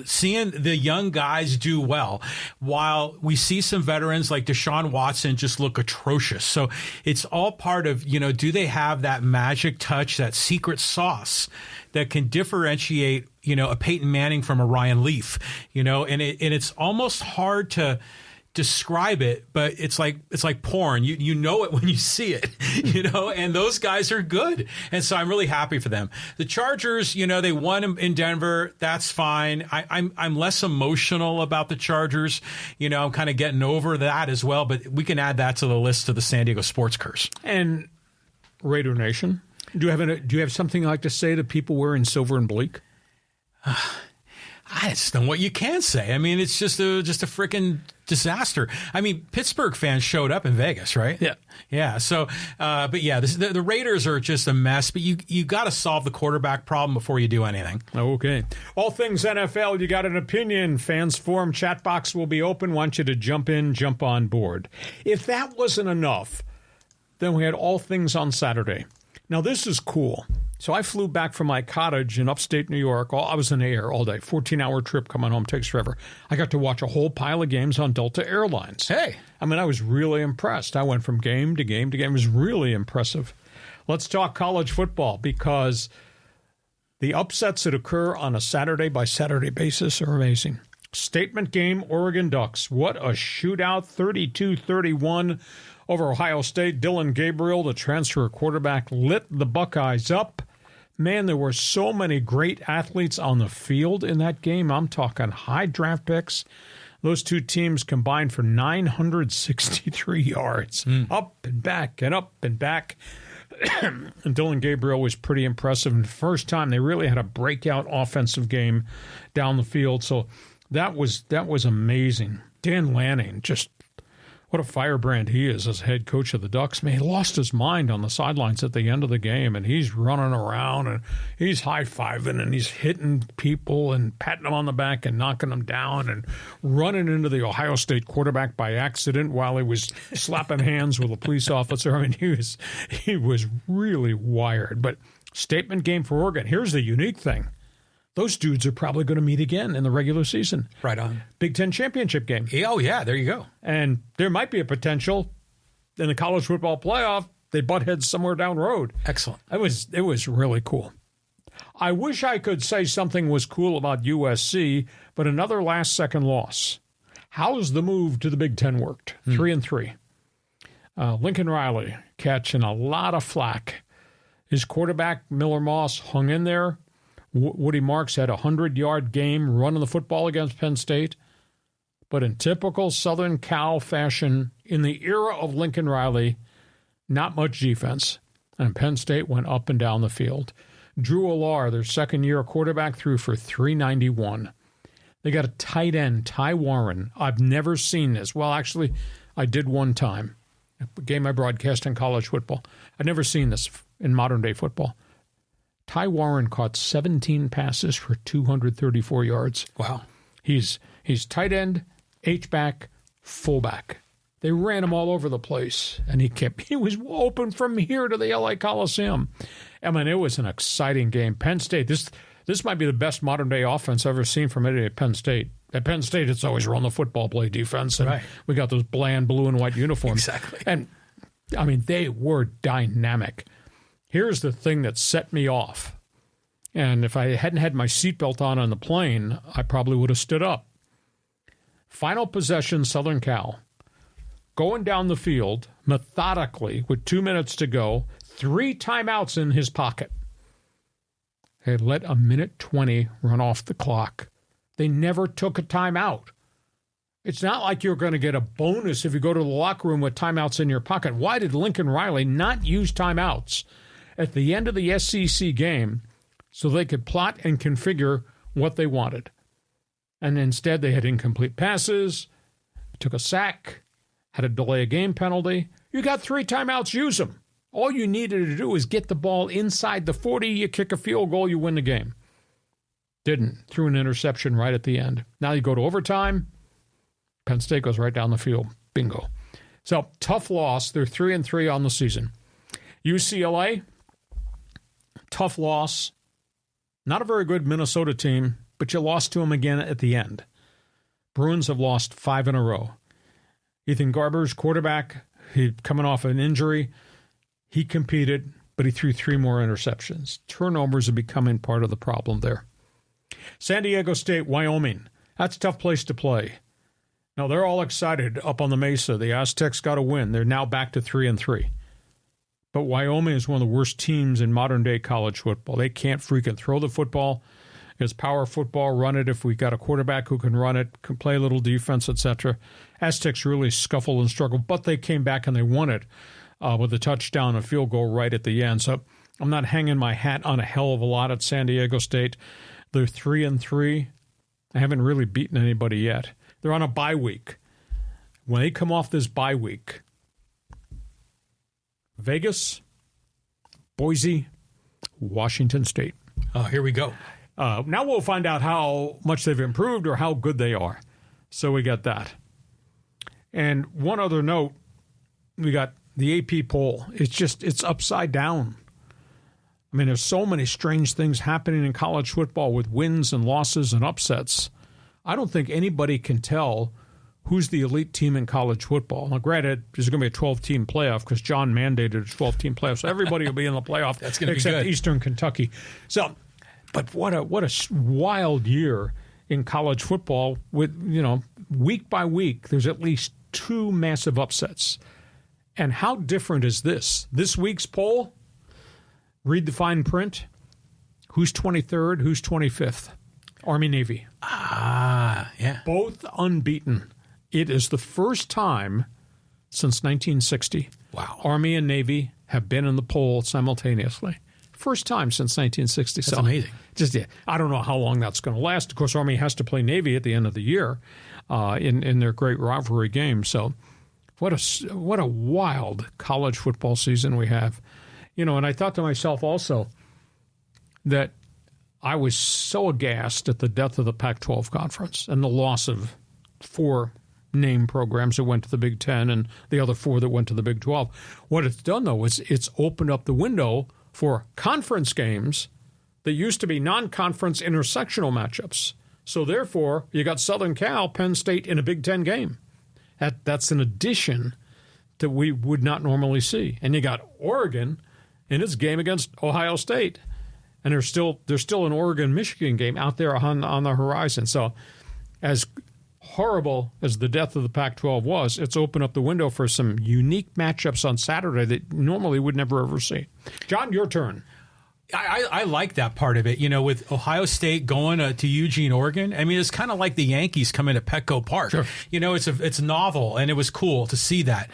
seeing the young guys do well while we see some veterans like Deshaun Watson just look atrocious. So it's all part of, do they have that magic touch, that secret sauce that can differentiate, a Peyton Manning from a Ryan Leaf, and it's almost hard to describe it, but it's like porn. You know it when you see it, and those guys are good. And so I'm really happy for them. The Chargers, they won in Denver. That's fine. I'm less emotional about the Chargers. I'm kind of getting over that as well, but we can add that to the list of the San Diego sports curse. And Raider Nation, do you have something you'd like to say to people wearing silver and bleak? I just don't know what you can say. I mean, it's just a freaking disaster. I mean, Pittsburgh fans showed up in Vegas, right? Yeah. Yeah. So, but yeah, the Raiders are just a mess, but you got to solve the quarterback problem before you do anything. Okay. All things NFL, you got an opinion. Fans Forum chat box will be open. Want you to jump on board. If that wasn't enough, then we had all things on Saturday. Now, this is cool. So I flew back from my cottage in upstate New York. I was in the air all day, 14-hour trip coming home, takes forever. I got to watch a whole pile of games on Delta Airlines. Hey. I mean, I was really impressed. I went from game to game to game. It was really impressive. Let's talk college football because the upsets that occur on a Saturday by Saturday basis are amazing. Statement game, Oregon Ducks. What a shootout, 32-31 over Ohio State. Dylan Gabriel, the transfer quarterback, lit the Buckeyes up. Man, there were so many great athletes on the field in that game. I'm talking high draft picks. Those two teams combined for 963 yards. Up and back and up and back. And Dylan Gabriel was pretty impressive. And the first time they really had a breakout offensive game down the field. So that was amazing. Dan Lanning, just what a firebrand he is as head coach of the Ducks. Man, he lost his mind on the sidelines at the end of the game, and he's running around, and he's high-fiving, and he's hitting people and patting them on the back and knocking them down and running into the Ohio State quarterback by accident while he was slapping hands with a police officer. I mean, he was really wired. But statement game for Oregon. Here's the unique thing. Those dudes are probably going to meet again in the regular season. Right on. Big Ten championship game. Oh, yeah, there you go. And there might be a potential in the college football playoff. They butt heads somewhere down the road. Excellent. It was really cool. I wish I could say something was cool about USC, but another last-second loss. How's the move to the Big Ten worked? 3-3. Lincoln Riley catching a lot of flack. His quarterback, Miller Moss, hung in there. Woody Marks had a 100-yard game running the football against Penn State. But in typical Southern Cal fashion, in the era of Lincoln Riley, not much defense. And Penn State went up and down the field. Drew Allar, their second-year quarterback, threw for 391. They got a tight end, Ty Warren. I've never seen this. Well, actually, I did one time. A game I broadcast in college football. I've never seen this in modern-day football. Ty Warren caught 17 passes for 234 yards. Wow. He's tight end, H-back, fullback. They ran him all over the place, and he was open from here to the L.A. Coliseum. I mean, it was an exciting game. Penn State, this might be the best modern-day offense I've ever seen from any at Penn State. At Penn State, it's always run the football, play defense, and we got those bland blue and white uniforms. Exactly. And, I mean, they were dynamic. Here's the thing that set me off. And if I hadn't had my seatbelt on the plane, I probably would have stood up. Final possession, Southern Cal. Going down the field methodically with 2 minutes to go, 3 timeouts in his pocket. They let a minute 20 run off the clock. They never took a timeout. It's not like you're going to get a bonus if you go to the locker room with timeouts in your pocket. Why did Lincoln Riley not use timeouts at the end of the SEC game so they could plot and configure what they wanted? And instead they had incomplete passes, took a sack, had a delay a game penalty. You got 3 timeouts, use them. All you needed to do is get the ball inside the 40, you kick a field goal, you win the game. Didn't. Threw an interception right at the end. Now you go to overtime. Penn State goes right down the field. Bingo. So, tough loss. They're 3-3 on the season. UCLA, tough loss. Not a very good Minnesota team, but you lost to them again at the end. Bruins have lost 5 in a row. Ethan Garber's quarterback, he coming off an injury. He competed, but he threw 3 more interceptions. Turnovers are becoming part of the problem there. San Diego State, Wyoming. That's a tough place to play. Now, they're all excited up on the Mesa. The Aztecs got a win. They're now back to 3-3. But Wyoming is one of the worst teams in modern-day college football. They can't freaking throw the football. It's power football, run it if we got a quarterback who can run it, can play a little defense, etc. Aztecs really scuffle and struggle, but they came back and they won it with a touchdown, a field goal right at the end. So I'm not hanging my hat on a hell of a lot at San Diego State. They're 3-3. I haven't really beaten anybody yet. They're on a bye week. When they come off this bye week, Vegas, Boise, Washington State. Oh, here we go. Now we'll find out how much they've improved or how good they are. So we got that. And one other note, we got the AP poll. It's upside down. I mean, there's so many strange things happening in college football with wins and losses and upsets. I don't think anybody can tell who's the elite team in college football. Now, granted, there's going to be a 12-team playoff because John mandated a 12-team playoff, so everybody will be in the playoff. That's going to be except good. Eastern Kentucky. So, but what a wild year in college football with, week by week, there's at least 2 massive upsets. And how different is this? This week's poll, read the fine print. Who's 23rd? Who's 25th? Army-Navy. Yeah. Both unbeaten. It is the first time since 1960. Wow. Army and Navy have been in the poll simultaneously. First time since 1960. That's amazing. I don't know how long that's going to last. Of course, Army has to play Navy at the end of the year in their great rivalry game. So what a wild college football season we have. And I thought to myself also that I was so aghast at the death of the Pac-12 conference and the loss of 4 name programs that went to the Big Ten and the other 4 that went to the Big 12. What it's done, though, is it's opened up the window for conference games that used to be non-conference intersectional matchups. So, therefore, you got Southern Cal, Penn State in a Big Ten game. That's an addition that we would not normally see. And you got Oregon in its game against Ohio State. And there's still an Oregon-Michigan game out there on the horizon. So as horrible as the death of the Pac-12 was, it's opened up the window for some unique matchups on Saturday that normally would never ever see. John, your turn. I like that part of it, with Ohio State going to Eugene, Oregon. I mean, it's kind of like the Yankees coming to Petco Park. Sure. It's novel, and it was cool to see that.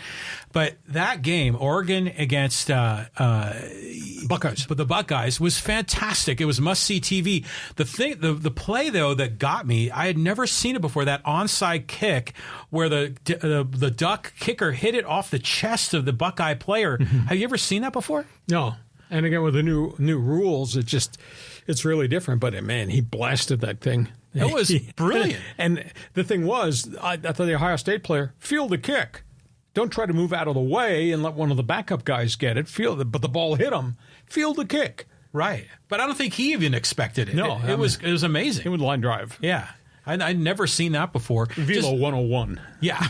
But that game, Oregon against Buckeyes, but the Buckeyes was fantastic. It was must-see TV. The play though that got me, I had never seen it before. That onside kick where the Duck kicker hit it off the chest of the Buckeye player. Mm-hmm. Have you ever seen that before? No. And again, with the new rules, it's really different. But man, he blasted that thing. It was brilliant. And the thing was, I thought the Ohio State player, field the kick. Don't try to move out of the way and let one of the backup guys get it. But the ball hit him. Field the kick. Right. But I don't think he even expected it. No. It was amazing. It was line drive. Yeah. I'd never seen that before. Velo 101. Yeah.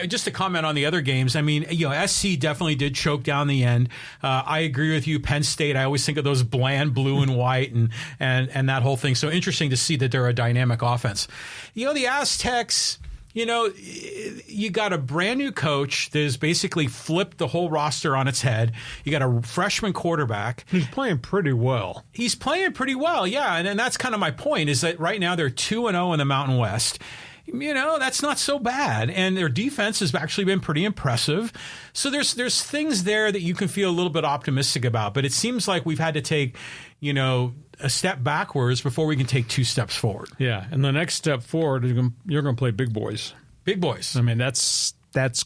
Just to comment on the other games, I mean, SC definitely did choke down the end. I agree with you. Penn State, I always think of those bland blue and white and that whole thing. So interesting to see that they're a dynamic offense. The Aztecs, you got a brand new coach that has basically flipped the whole roster on its head. You got a freshman quarterback. He's playing pretty well. Yeah. And that's kind of my point, is that right now they're 2-0 in the Mountain West. That's not so bad. And their defense has actually been pretty impressive. So there's things there that you can feel a little bit optimistic about. But it seems like we've had to take, a step backwards before we can take 2 steps forward. Yeah. And the next step forward, you're going to play big boys. Big boys. I mean, that's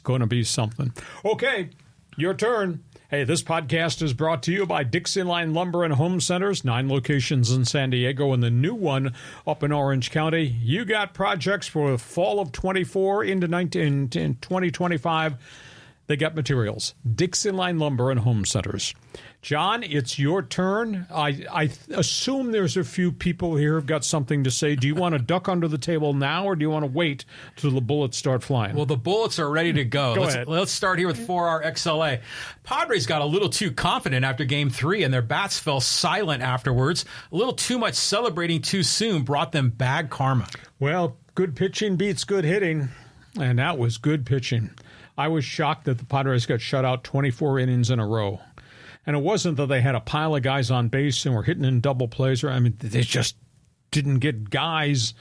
going to be something. Okay, your turn. Hey, this podcast is brought to you by DIXIELINE Lumber and Home Centers, 9 locations in San Diego and the new one up in Orange County. You got projects for the fall of 24 into 2025. They got materials. DIXIELINE Lumber and Home Centers. John, it's your turn. I assume there's a few people here who've got something to say. Do you want to duck under the table now, or do you want to wait till the bullets start flying? Well, the bullets are ready to go. Let's start here with 4R XLA. Padres got a little too confident after Game 3, and their bats fell silent afterwards. A little too much celebrating too soon brought them bad karma. Well, good pitching beats good hitting, and that was good pitching. I was shocked that the Padres got shut out 24 innings in a row. And it wasn't that they had a pile of guys on base and were hitting in double plays. They just didn't get guys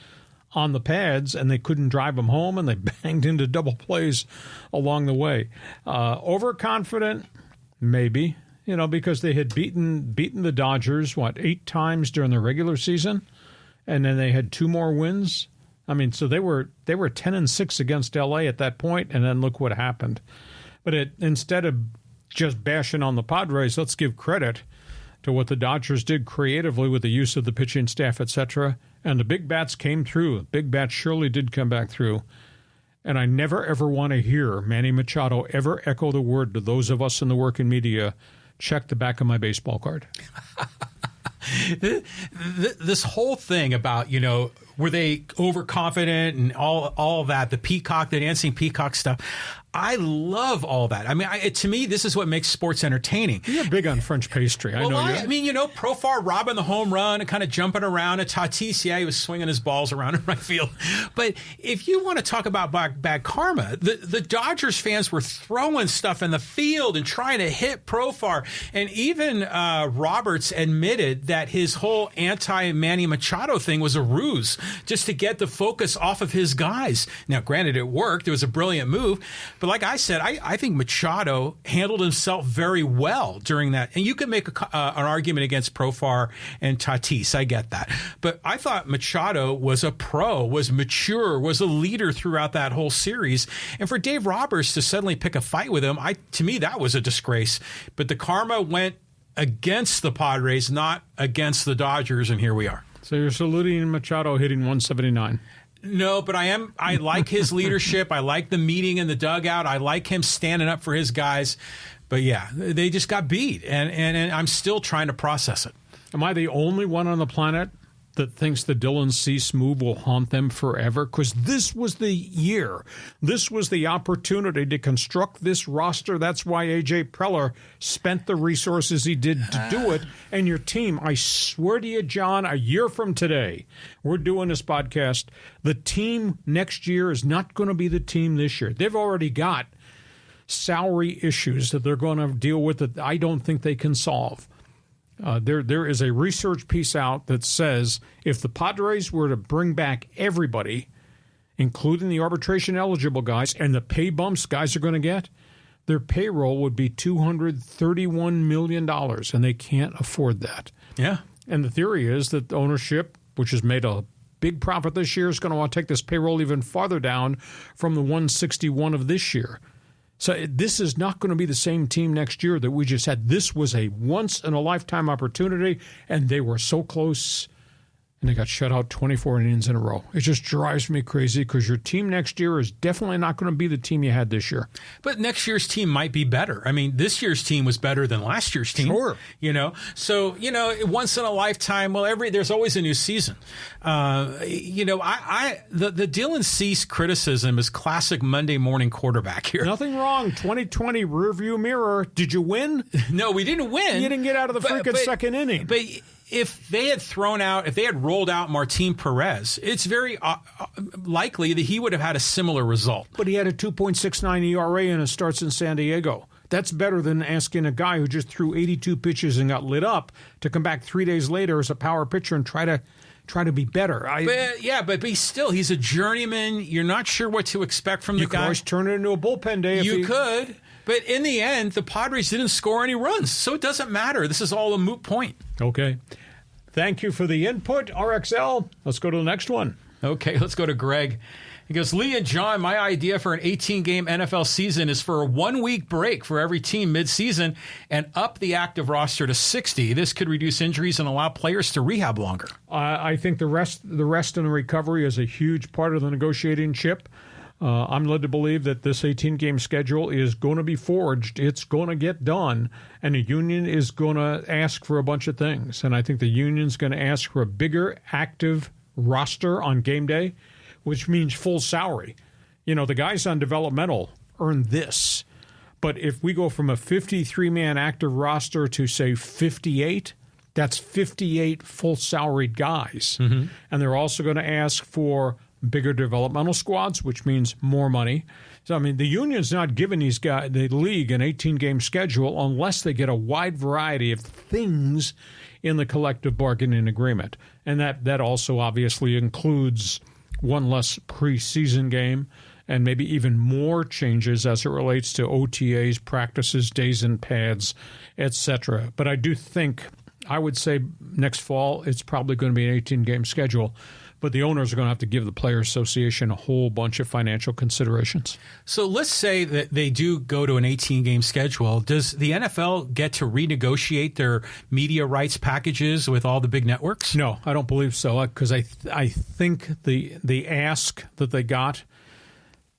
on the pads, and they couldn't drive them home, and they banged into double plays along the way. Overconfident, maybe, because they had beaten the Dodgers, 8 times during the regular season, and then they had 2 more wins. So they were 10-6 against LA at that point, and then look what happened. But instead of just bashing on the Padres, let's give credit to what the Dodgers did creatively with the use of the pitching staff, etc. And the big bats came through. Big bats surely did come back through. And I never, ever want to hear Manny Machado ever echo the word to those of us in the working media, check the back of my baseball card. This whole thing about, were they overconfident and all of that, the dancing peacock stuff, I love all that. To me, this is what makes sports entertaining. You're big on French pastry. I know you. Profar robbing the home run and kind of jumping around. And Tatis, he was swinging his balls around in right field. But if you want to talk about bad karma, the Dodgers fans were throwing stuff in the field and trying to hit Profar. And even Roberts admitted that his whole anti-Manny Machado thing was a ruse just to get the focus off of his guys. Now, granted, it worked. It was a brilliant move. But like I said, I think Machado handled himself very well during that. And you can make an argument against Profar and Tatis. I get that. But I thought Machado was a pro, was mature, was a leader throughout that whole series. And for Dave Roberts to suddenly pick a fight with him, to me, that was a disgrace. But the karma went against the Padres, not against the Dodgers. And here we are. So you're saluting Machado hitting 179. No, but I like his leadership. I like the meeting in the dugout. I like him standing up for his guys. But yeah, they just got beat, and I'm still trying to process it. Am I the only one on the planet that thinks the Dylan Cease move will haunt them forever? Because this was the year. This was the opportunity to construct this roster. That's why A.J. Preller spent the resources he did to do it. And your team, I swear to you, John, a year from today, we're doing this podcast, the team next year is not going to be the team this year. They've already got salary issues that they're going to deal with that I don't think they can solve. There is a research piece out that says if the Padres were to bring back everybody, including the arbitration-eligible guys, and the pay bumps guys are going to get, their payroll would be $231 million, and they can't afford that. Yeah. And the theory is that ownership, which has made a big profit this year, is going to want to take this payroll even farther down from the 161 of this year. So this is not going to be the same team next year that we just had. This was a once-in-a-lifetime opportunity, and they were so close, and they got shut out 24 innings in a row. It just drives me crazy because your team next year is definitely not going to be the team you had this year. But next year's team might be better. I mean, this year's team was better than last year's team. Sure. So, once in a lifetime, there's always a new season. The Dylan Cease criticism is classic Monday morning quarterback here. Nothing wrong. 2020 rearview mirror. Did you win? No, we didn't win. You didn't get out of the second inning. But if they had rolled out Martin Perez, it's very likely that he would have had a similar result. But he had a 2.69 ERA and it starts in San Diego. That's better than asking a guy who just threw 82 pitches and got lit up to come back 3 days later as a power pitcher and try to be better. But he's a journeyman. You're not sure what to expect from the guy. You could always turn it into a bullpen day. You could. But in the end, the Padres didn't score any runs, so it doesn't matter. This is all a moot point. Okay. Thank you for the input, RXL. Let's go to the next one. Okay, let's go to Greg. He goes, Lee and John, my idea for an 18-game NFL season is for a 1-week break for every team mid-season and up the active roster to 60. This could reduce injuries and allow players to rehab longer. I think the rest and the recovery is a huge part of the negotiating chip. I'm led to believe that this 18-game schedule is going to be forged. It's going to get done, and the union is going to ask for a bunch of things. And I think the union's going to ask for a bigger active roster on game day, which means full salary. The guys on developmental earn this. But if we go from a 53-man active roster to, say, 58, that's 58 full salaried guys. Mm-hmm. And they're also going to ask for bigger developmental squads, which means more money. So, the union's not giving these guys, the league, an 18-game schedule unless they get a wide variety of things in the collective bargaining agreement. And that also obviously includes one less preseason game and maybe even more changes as it relates to OTAs, practices, days and pads, etc. But I would say next fall it's probably going to be an 18-game schedule. But the owners are going to have to give the Players Association a whole bunch of financial considerations. So let's say that they do go to an 18-game schedule. Does the NFL get to renegotiate their media rights packages with all the big networks? No, I don't believe so, because I think the ask that they got,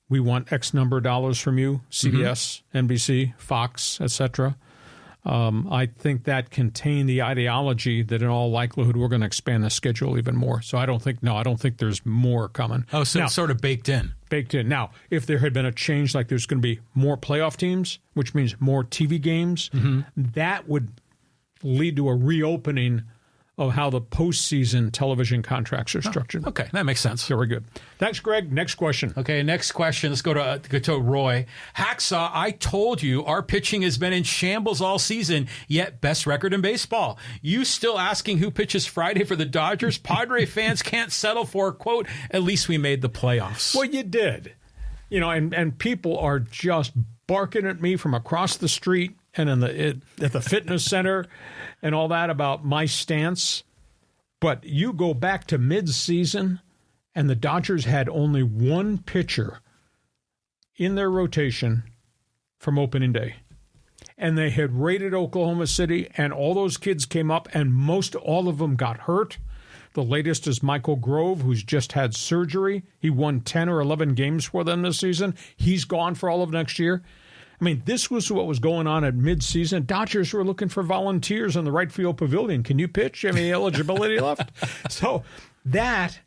we want X number of dollars from you, CBS, NBC, Fox, etc. I think that contained the ideology that in all likelihood we're going to expand the schedule even more. So I don't think there's more coming. Oh, so it's sort of baked in. Baked in. Now, if there had been a change, like there's going to be more playoff teams, which means more TV games, that would lead to a reopening of how the postseason television contracts are structured. Okay, that makes sense. Very good. Thanks, Greg. Next question. Okay, next question. Let's go to Roy. Hacksaw, I told you our pitching has been in shambles all season, yet best record in baseball. You still asking who pitches Friday for the Dodgers? Padre fans can't settle for, quote, at least we made the playoffs. Well, you did. And people are just barking at me from across the street and at the fitness center and all that about my stance. But you go back to mid-season, and the Dodgers had only one pitcher in their rotation from opening day. And they had raided Oklahoma City, and all those kids came up, and most all of them got hurt. The latest is Michael Grove, who's just had surgery. He won 10 or 11 games for them this season. He's gone for all of next year. This was what was going on at midseason. Dodgers were looking for volunteers in the right field pavilion. Can you pitch? Eligibility left. So that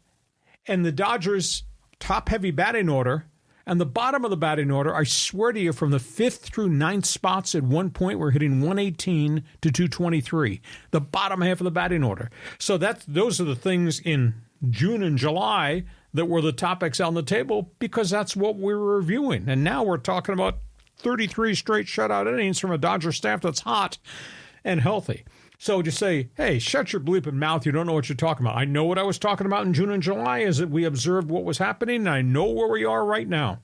and the Dodgers' top-heavy batting order and the bottom of the batting order, I swear to you, from the 5th through 9th spots at one point, we're hitting 118 to 223, the bottom half of the batting order. So those are the things in June and July that were the topics on the table because that's what we were reviewing. And now we're talking about 33 straight shutout innings from a Dodger staff that's hot and healthy. So to say, hey, shut your bleeping mouth, you don't know what you're talking about. I know what I was talking about in June and July is that we observed what was happening, and I know where we are right now.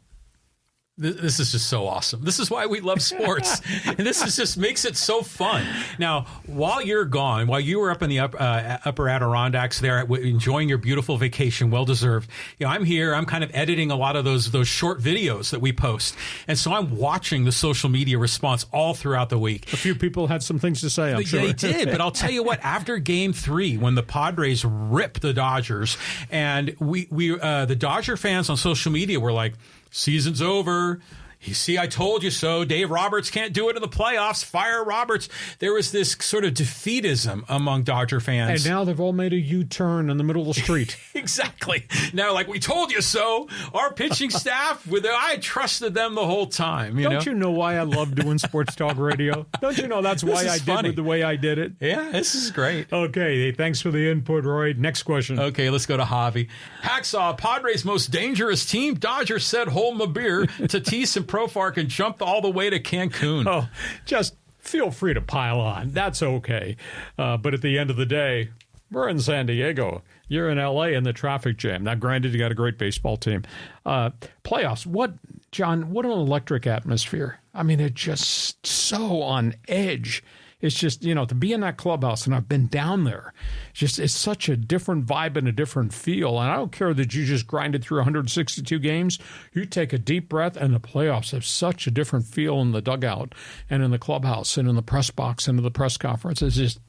This is just so awesome. This is why we love sports. And this is just makes it so fun. Now, while you're gone, while you were up in the upper Adirondacks there, enjoying your beautiful vacation, well-deserved, I'm here. I'm kind of editing a lot of those short videos that we post. And so I'm watching the social media response all throughout the week. A few people had some things to say, I'm sure. They did. But I'll tell you what, after Game 3, when the Padres ripped the Dodgers, and we the Dodger fans on social media were like, season's over. You see, I told you so. Dave Roberts can't do it in the playoffs. Fire Roberts. There was this sort of defeatism among Dodger fans. And now they've all made a U-turn in the middle of the street. Exactly. Now, like, we told you so. Our pitching staff, I trusted them the whole time. Don't you know why I love doing sports talk radio? Don't you know that's why I did it the way I did it? Yeah, this is great. Okay, thanks for the input, Roy. Next question. Okay, let's go to Javi. Hacksaw, Padres' most dangerous team. Dodgers said hold my beer. Tatis and Profar can jump all the way to Cancun. Oh, just feel free to pile on. That's okay. But at the end of the day, we're in San Diego. You're in L.A. in the traffic jam. Now, granted, you got a great baseball team. Playoffs, John, what an electric atmosphere. I mean, it's just so on edge. It's just, to be in that clubhouse, and I've been down there, it's such a different vibe and a different feel. And I don't care that you just grinded through 162 games. You take a deep breath, and the playoffs have such a different feel in the dugout and in the clubhouse and in the press box and in the press conference. It's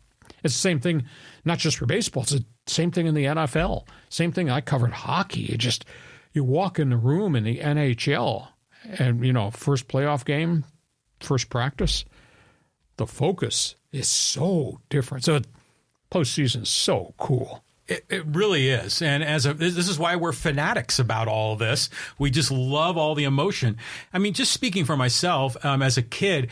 the same thing, not just for baseball. It's the same thing in the NFL. Same thing. I covered hockey. You walk in the room in the NHL, and, first playoff game, first practice, the focus is so different. So postseason is so cool. It really is. And this is why we're fanatics about all of this. We just love all the emotion. I mean, just speaking for myself, as a kid,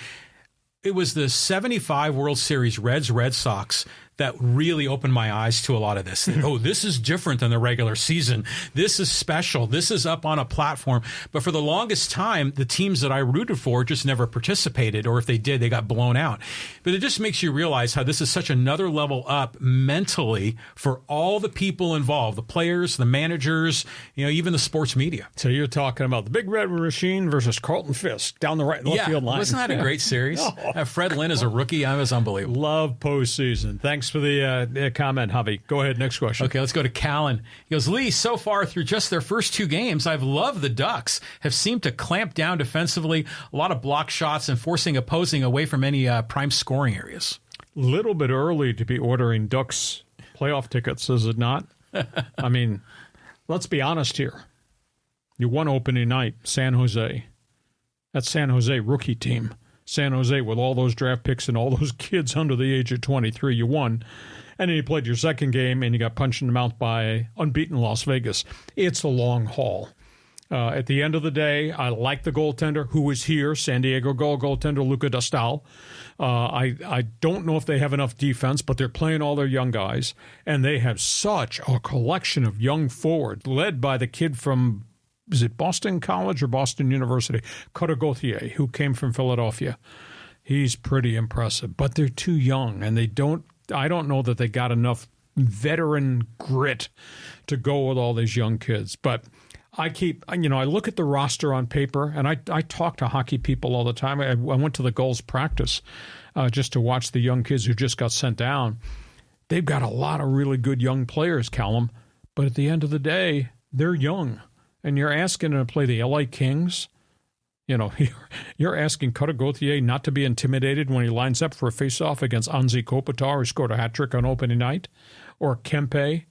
it was the 75 World Series Red Sox that really opened my eyes to a lot of this. Oh, this is different than the regular season. This is special. This is up on a platform. But for the longest time, the teams that I rooted for just never participated, or if they did, they got blown out. But it just makes you realize how this is such another level up mentally for all the people involved, the players, the managers, even the sports media. So you're talking about the Big Red Machine versus Carlton Fisk down the right left field line. Wasn't that a great series? Fred Lynn as a rookie, I was unbelievable. Love postseason. Thanks for the comment, Javi. Go ahead, next question. Okay, let's go to Callan. He goes, Lee, so far through just their first 2 games, I've loved the Ducks. Have seemed to clamp down defensively, a lot of block shots, and forcing opposing away from any prime scoring areas. Little bit early to be ordering Ducks playoff tickets, is it not? I mean, let's be honest here. You won opening night, San Jose. That San Jose rookie team. San Jose with all those draft picks and all those kids under the age of 23, you won. And then you played your second game and you got punched in the mouth by unbeaten Las Vegas. It's a long haul. At the end of the day, I like the goaltender who is here, San Diego goaltender Luca Dostal. I don't know if they have enough defense, but they're playing all their young guys. And they have such a collection of young forwards, led by the kid from, is it Boston College or Boston University? Cutter Gauthier, who came from Philadelphia. He's pretty impressive, but they're too young, and I don't know that they got enough veteran grit to go with all these young kids. But I look at the roster on paper, and I talk to hockey people all the time. I went to the Gulls practice just to watch the young kids who just got sent down. They've got a lot of really good young players, Callum, but at the end of the day, they're young. And you're asking them to play the LA Kings. You're asking Cutter Gauthier not to be intimidated when he lines up for a faceoff against Anze Kopitar, who scored a hat trick on opening night, or Kempe,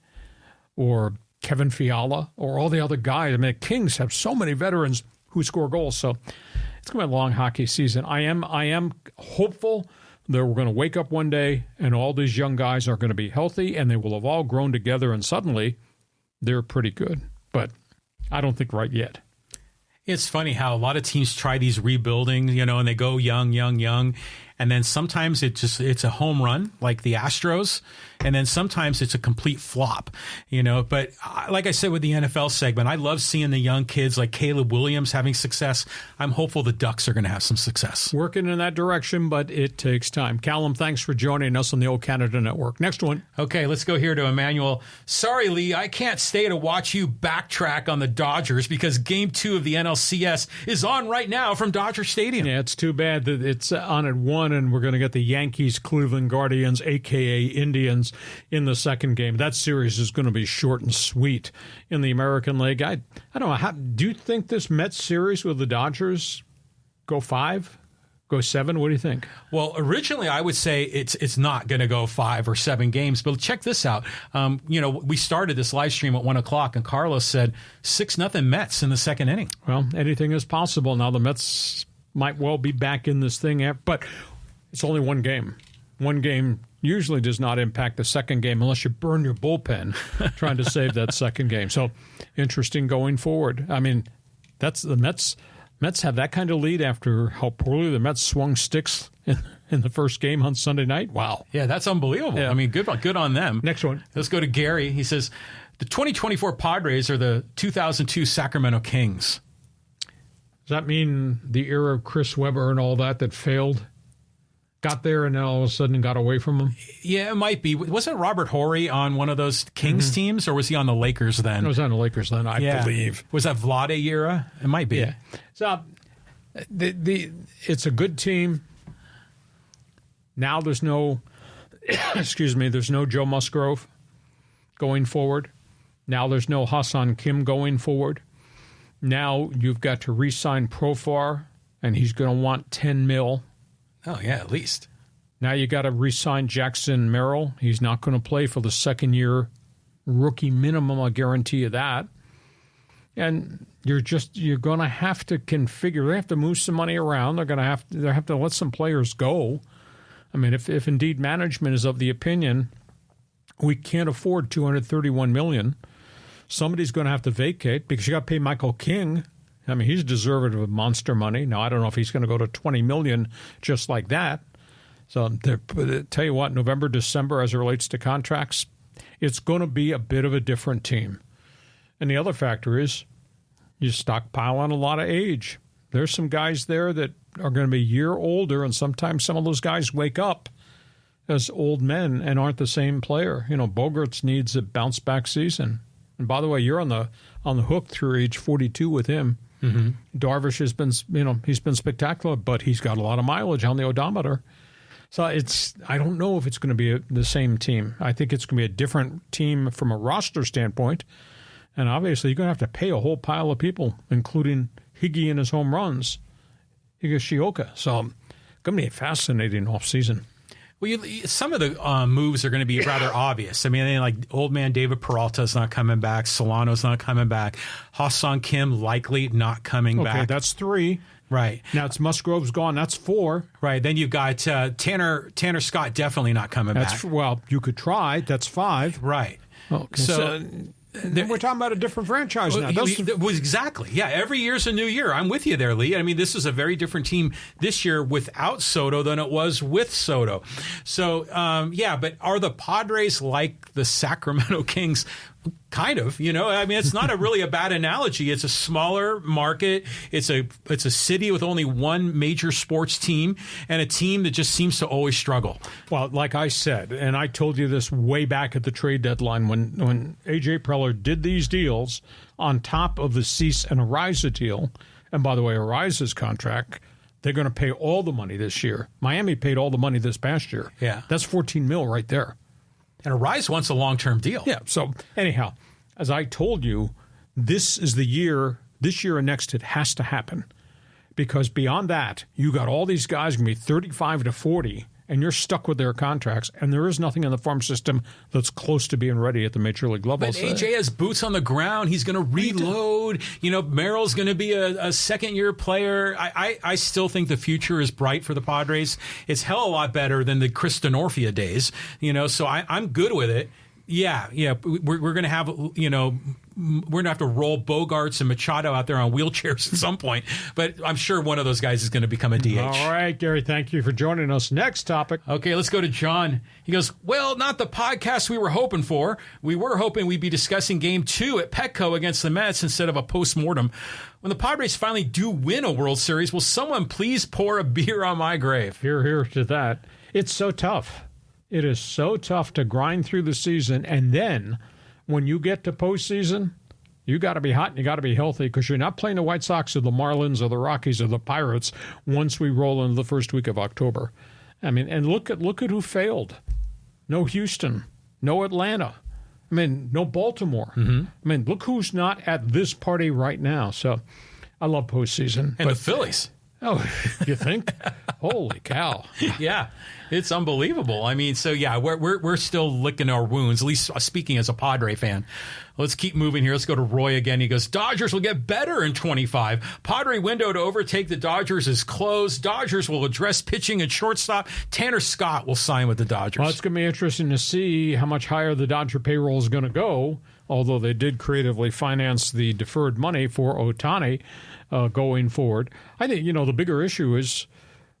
or Kevin Fiala, or all the other guys. I mean, the Kings have so many veterans who score goals. So it's going to be a long hockey season. I am hopeful that we're going to wake up one day and all these young guys are going to be healthy and they will have all grown together and suddenly they're pretty good. But I don't think right yet. It's funny how a lot of teams try these rebuilding, and they go young. And and then sometimes it's a home run like the Astros, and then sometimes it's a complete flop, But like I said with the NFL segment, I love seeing the young kids like Caleb Williams having success. I'm hopeful the Ducks are going to have some success. Working in that direction, but it takes time. Callum, thanks for joining us on the Old Canada Network. Next one. Okay, let's go here to Emmanuel. Sorry, Lee, I can't stay to watch you backtrack on the Dodgers because Game 2 of the NLCS is on right now from Dodger Stadium. Yeah, it's too bad that it's on at 1, and we're going to get the Yankees, Cleveland Guardians, a.k.a. Indians, in the second game. That series is going to be short and sweet in the American League. I don't know. Do you think this Mets series with the Dodgers go 5? Go 7? What do you think? Well, originally I would say it's not going to go 5 or 7 games, but check this out. We started this live stream at 1 o'clock, and Carlos said 6-0 Mets in the second inning. Well, anything is possible. Now the Mets might well be back in this thing, but it's only one game. One game usually does not impact the second game unless you burn your bullpen trying to save that second game. So interesting going forward. I mean, that's the Mets. Mets have that kind of lead after how poorly the Mets swung sticks in the first game on Sunday night. Wow. Yeah, that's unbelievable. Yeah. I mean, good on them. Next one. Let's go to Gary. He says, the 2024 Padres are the 2002 Sacramento Kings. Does that mean the era of Chris Webber and all that failed? Got there and then all of a sudden got away from him? Yeah, it might be. Wasn't Robert Horry on one of those Kings teams, or was he on the Lakers then? It was on the Lakers then, I believe. Was that Vlade era? It might be. Yeah. So it's a good team. Now there's no, there's no Joe Musgrove going forward. Now there's no Hassan Kim going forward. Now you've got to re-sign Profar, and he's going to want $10 million. Oh, yeah, at least. Now you got to re-sign Jackson Merrill. He's not going to play for the second year rookie minimum. I guarantee you that. And you're going to have to configure. They have to move some money around. They have to let some players go. I mean, if indeed management is of the opinion we can't afford $231 million, somebody's going to have to vacate because you got to pay Michael King. I mean, he's deserving of monster money. Now, I don't know if he's going to go to $20 million just like that. So, tell you what, November, December, as it relates to contracts, it's going to be a bit of a different team. And the other factor is you stockpile on a lot of age. There's some guys there that are going to be a year older, and sometimes some of those guys wake up as old men and aren't the same player. Bogaerts needs a bounce-back season. And by the way, you're on the hook through age 42 with him. Mm-hmm. Darvish has been, he's been spectacular, but he's got a lot of mileage on the odometer. So I don't know if it's going to be the same team. I think it's going to be a different team from a roster standpoint. And obviously, you're going to have to pay a whole pile of people, including Higgy and his home runs, Higashioka. So it's going to be a fascinating offseason. Well, some of the moves are going to be rather obvious. I mean, like old man David Peralta's not coming back. Solano's not coming back. Ha-Seong Kim likely not coming back. Okay, that's 3. Right. Now it's Musgrove's gone. That's 4. Right. Then you've got Tanner Scott definitely not coming back. Well, you could try. That's 5. Right. Okay. So we're talking about a different franchise now. Exactly. Yeah, every year's a new year. I'm with you there, Lee. I mean, this is a very different team this year without Soto than it was with Soto. So, but are the Padres like the Sacramento Kings? Kind of, I mean, it's not really a bad analogy. It's a smaller market. It's a city with only one major sports team and a team that just seems to always struggle. Well, like I said, and I told you this way back at the trade deadline when A.J. Preller did these deals on top of the Cease and Ariza deal, and by the way, Ariza's contract, they're going to pay all the money this year. Miami paid all the money this past year. Yeah. That's $14 million right there. And Ariza wants a long-term deal. Yeah. So anyhow, as I told you, this is the year, this year and next, it has to happen. Because beyond that, you got all these guys going to be 35 to 40, and you're stuck with their contracts, and there is nothing in the farm system that's close to being ready at the Major League level. But AJ has boots on the ground. He's going to reload. Merrill's going to be a second-year player. I still think the future is bright for the Padres. It's hell of a lot better than the Chris Denorfia days, so I'm good with it. Yeah, we're going to have, we're going to have to roll Bogarts and Machado out there on wheelchairs at some point. But I'm sure one of those guys is going to become a DH. All right, Gary, thank you for joining us. Next topic. Okay, let's go to John. He goes, well, not the podcast we were hoping for. We were hoping we'd be discussing Game 2 at Petco against the Mets instead of a postmortem. When the Padres finally do win a World Series, will someone please pour a beer on my grave? Hear to that. It's so tough. It is so tough to grind through the season, and then when you get to postseason, you got to be hot and you got to be healthy because you're not playing the White Sox or the Marlins or the Rockies or the Pirates once we roll into the first week of October. I mean, and look at who failed. No Houston, no Atlanta. I mean, no Baltimore. I mean, look who's not at this party right now. So I love postseason. And the Phillies. Oh, you think? Holy cow. Yeah, it's unbelievable. I mean, so yeah, we're still licking our wounds, at least speaking as a Padre fan. Let's keep moving here. Let's go to Roy again. He goes, Dodgers will get better in 25. Padre window to overtake the Dodgers is closed. Dodgers will address pitching and shortstop. Tanner Scott will sign with the Dodgers. Well, it's going to be interesting to see how much higher the Dodger payroll is going to go, although they did creatively finance the deferred money for Ohtani going forward. I think, the bigger issue is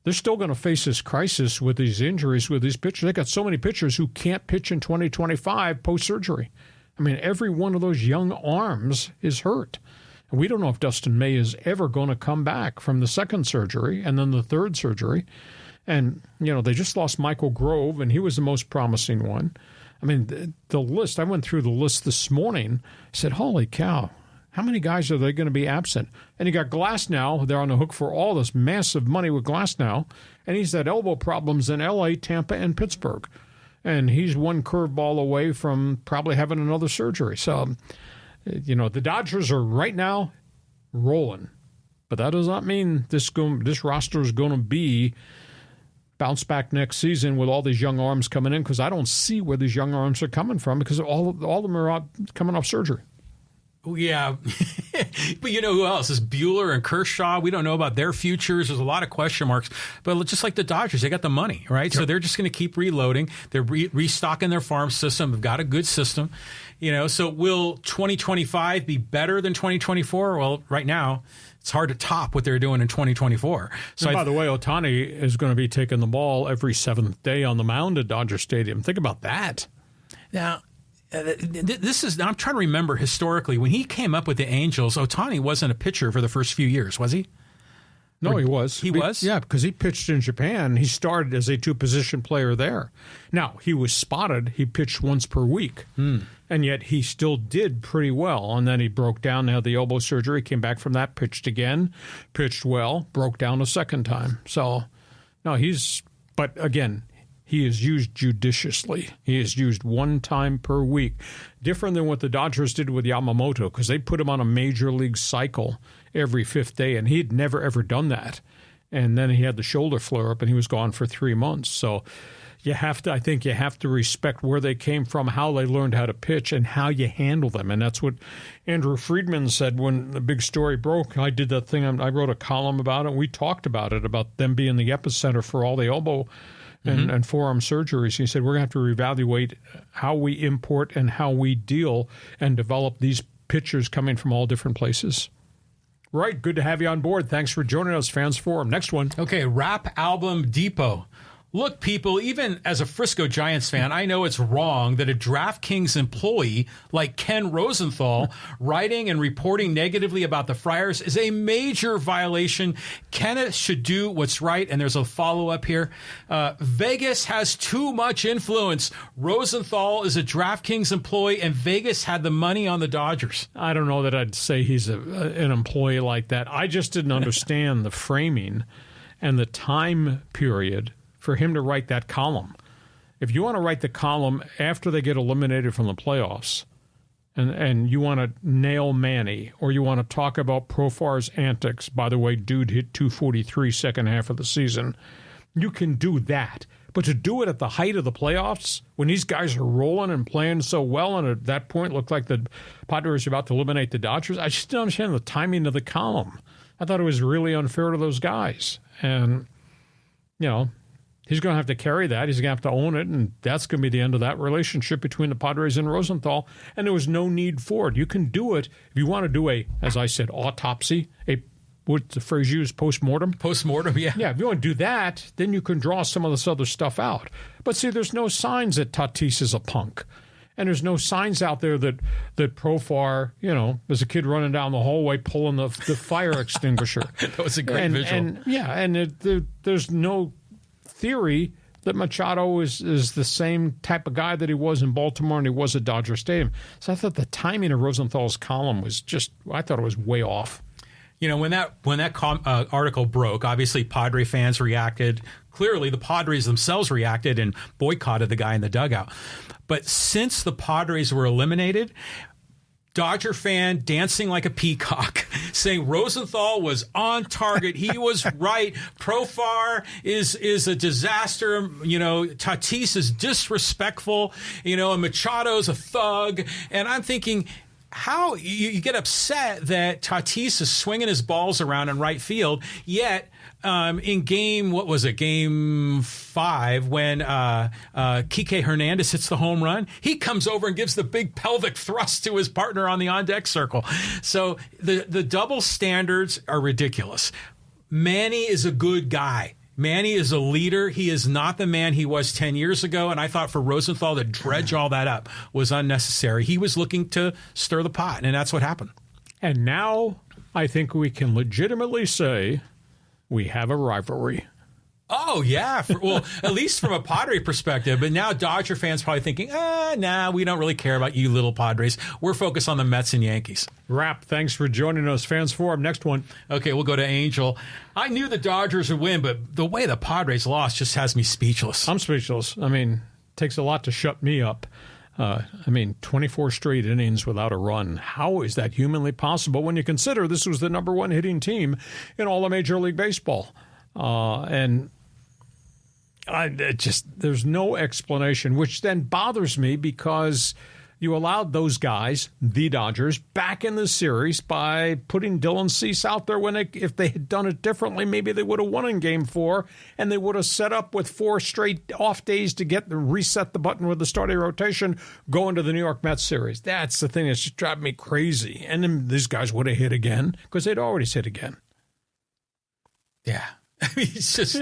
they're still going to face this crisis with these injuries, with these pitchers. They got so many pitchers who can't pitch in 2025 post-surgery. I mean, every one of those young arms is hurt. And we don't know if Dustin May is ever going to come back from the second surgery and then the third surgery. And, they just lost Michael Grove, and he was the most promising one. I mean, the list, I went through the list this morning. I said, holy cow. How many guys are they going to be absent? And you got Glasnow. They're on the hook for all this massive money with Glasnow. And he's had elbow problems in L.A., Tampa, and Pittsburgh. And he's one curveball away from probably having another surgery. So, the Dodgers are right now rolling. But that does not mean this roster is going to be bounce back next season with all these young arms coming in, because I don't see where these young arms are coming from, because all of them are coming off surgery. Yeah, but who else? Is Buehler and Kershaw. We don't know about their futures. There's a lot of question marks. But just like the Dodgers, they got the money, right? Yep. So they're just going to keep reloading. They're restocking their farm system. They've got a good system. So will 2025 be better than 2024? Well, right now, it's hard to top what they're doing in 2024. So and by the way, Ohtani is going to be taking the ball every seventh day on the mound at Dodger Stadium. Think about that. Now, I'm trying to remember historically, when he came up with the Angels, Ohtani wasn't a pitcher for the first few years, was he? No, he was. He was? Yeah, because he pitched in Japan. He started as a two-position player there. Now, he was spotted. He pitched once per week. And yet he still did pretty well. And then he broke down, had the elbow surgery, came back from that, pitched again, pitched well, broke down a second time. So, no, but again, he is used judiciously. He is used one time per week. Different than what the Dodgers did with Yamamoto, because they put him on a major league cycle every fifth day, and he had never, ever done that. And then he had the shoulder flare-up, and he was gone for 3 months. So I think you have to respect where they came from, how they learned how to pitch, and how you handle them. And that's what Andrew Friedman said when the big story broke. I did that thing. I wrote a column about it, and we talked about it, about them being the epicenter for all the elbow and forearm surgeries. He said, we're going to have to reevaluate how we import and how we deal and develop these pitchers coming from all different places. Right. Good to have you on board. Thanks for joining us, Fans Forum. Next one. Okay. Rap Album Depot. Look, people, even as a Frisco Giants fan, I know it's wrong that a DraftKings employee like Ken Rosenthal writing and reporting negatively about the Friars is a major violation. Kenneth should do what's right, and there's a follow-up here. Vegas has too much influence. Rosenthal is a DraftKings employee, and Vegas had the money on the Dodgers. I don't know that I'd say he's an employee like that. I just didn't understand the framing and the time period for him to write that column. If you want to write the column after they get eliminated from the playoffs, and you want to nail Manny, or you want to talk about Profar's antics, by the way, dude hit 243 second half of the season, you can do that. But to do it at the height of the playoffs, when these guys are rolling and playing so well, and at that point looked like the Padres are about to eliminate the Dodgers, I just didn't understand the timing of the column. I thought it was really unfair to those guys. And, He's going to have to carry that. He's going to have to own it, and that's going to be the end of that relationship between the Padres and Rosenthal, and there was no need for it. You can do it if you want to do a, as I said, autopsy, what's the phrase used, postmortem? Postmortem, yeah. Yeah, if you want to do that, then you can draw some of this other stuff out. But see, there's no signs that Tatis is a punk. And there's no signs out there that Profar, there's a kid running down the hallway pulling the fire extinguisher. That was a great visual. There's no theory that Machado is the same type of guy that he was in Baltimore and he was at Dodger Stadium. So I thought the timing of Rosenthal's column was I thought it was way off. When that article broke, obviously Padre fans reacted. Clearly, the Padres themselves reacted and boycotted the guy in the dugout. But since the Padres were eliminated, Dodger fan dancing like a peacock, saying Rosenthal was on target. He was right. Profar is a disaster. Tatis is disrespectful. And Machado's a thug. And I'm thinking, how you get upset that Tatis is swinging his balls around in right field, yet in game 5, when Kike Hernandez hits the home run, he comes over and gives the big pelvic thrust to his partner on the on-deck circle. So the double standards are ridiculous. Manny is a good guy. Manny is a leader. He is not the man he was 10 years ago, and I thought for Rosenthal to dredge all that up was unnecessary. He was looking to stir the pot, and that's what happened. And now I think we can legitimately say we have a rivalry. Oh, yeah. At least from a Padre perspective. But now Dodger fans probably thinking, we don't really care about you little Padres. We're focused on the Mets and Yankees. Rap, thanks for joining us, Fans Forum. Next one. Okay, we'll go to Angel. I knew the Dodgers would win, but the way the Padres lost just has me speechless. I'm speechless. I mean, it takes a lot to shut me up. 24 straight innings without a run. How is that humanly possible when you consider this was the number one hitting team in all of Major League Baseball? There's no explanation, which then bothers me because you allowed those guys, the Dodgers, back in the series by putting Dylan Cease out there when if they had done it differently, maybe they would have won in Game 4 and they would have set up with 4 straight off days to reset the button with the starting rotation, go into the New York Mets series. That's the thing that's just driving me crazy. And then these guys would have hit again because they'd already hit again. Yeah. I mean, it's just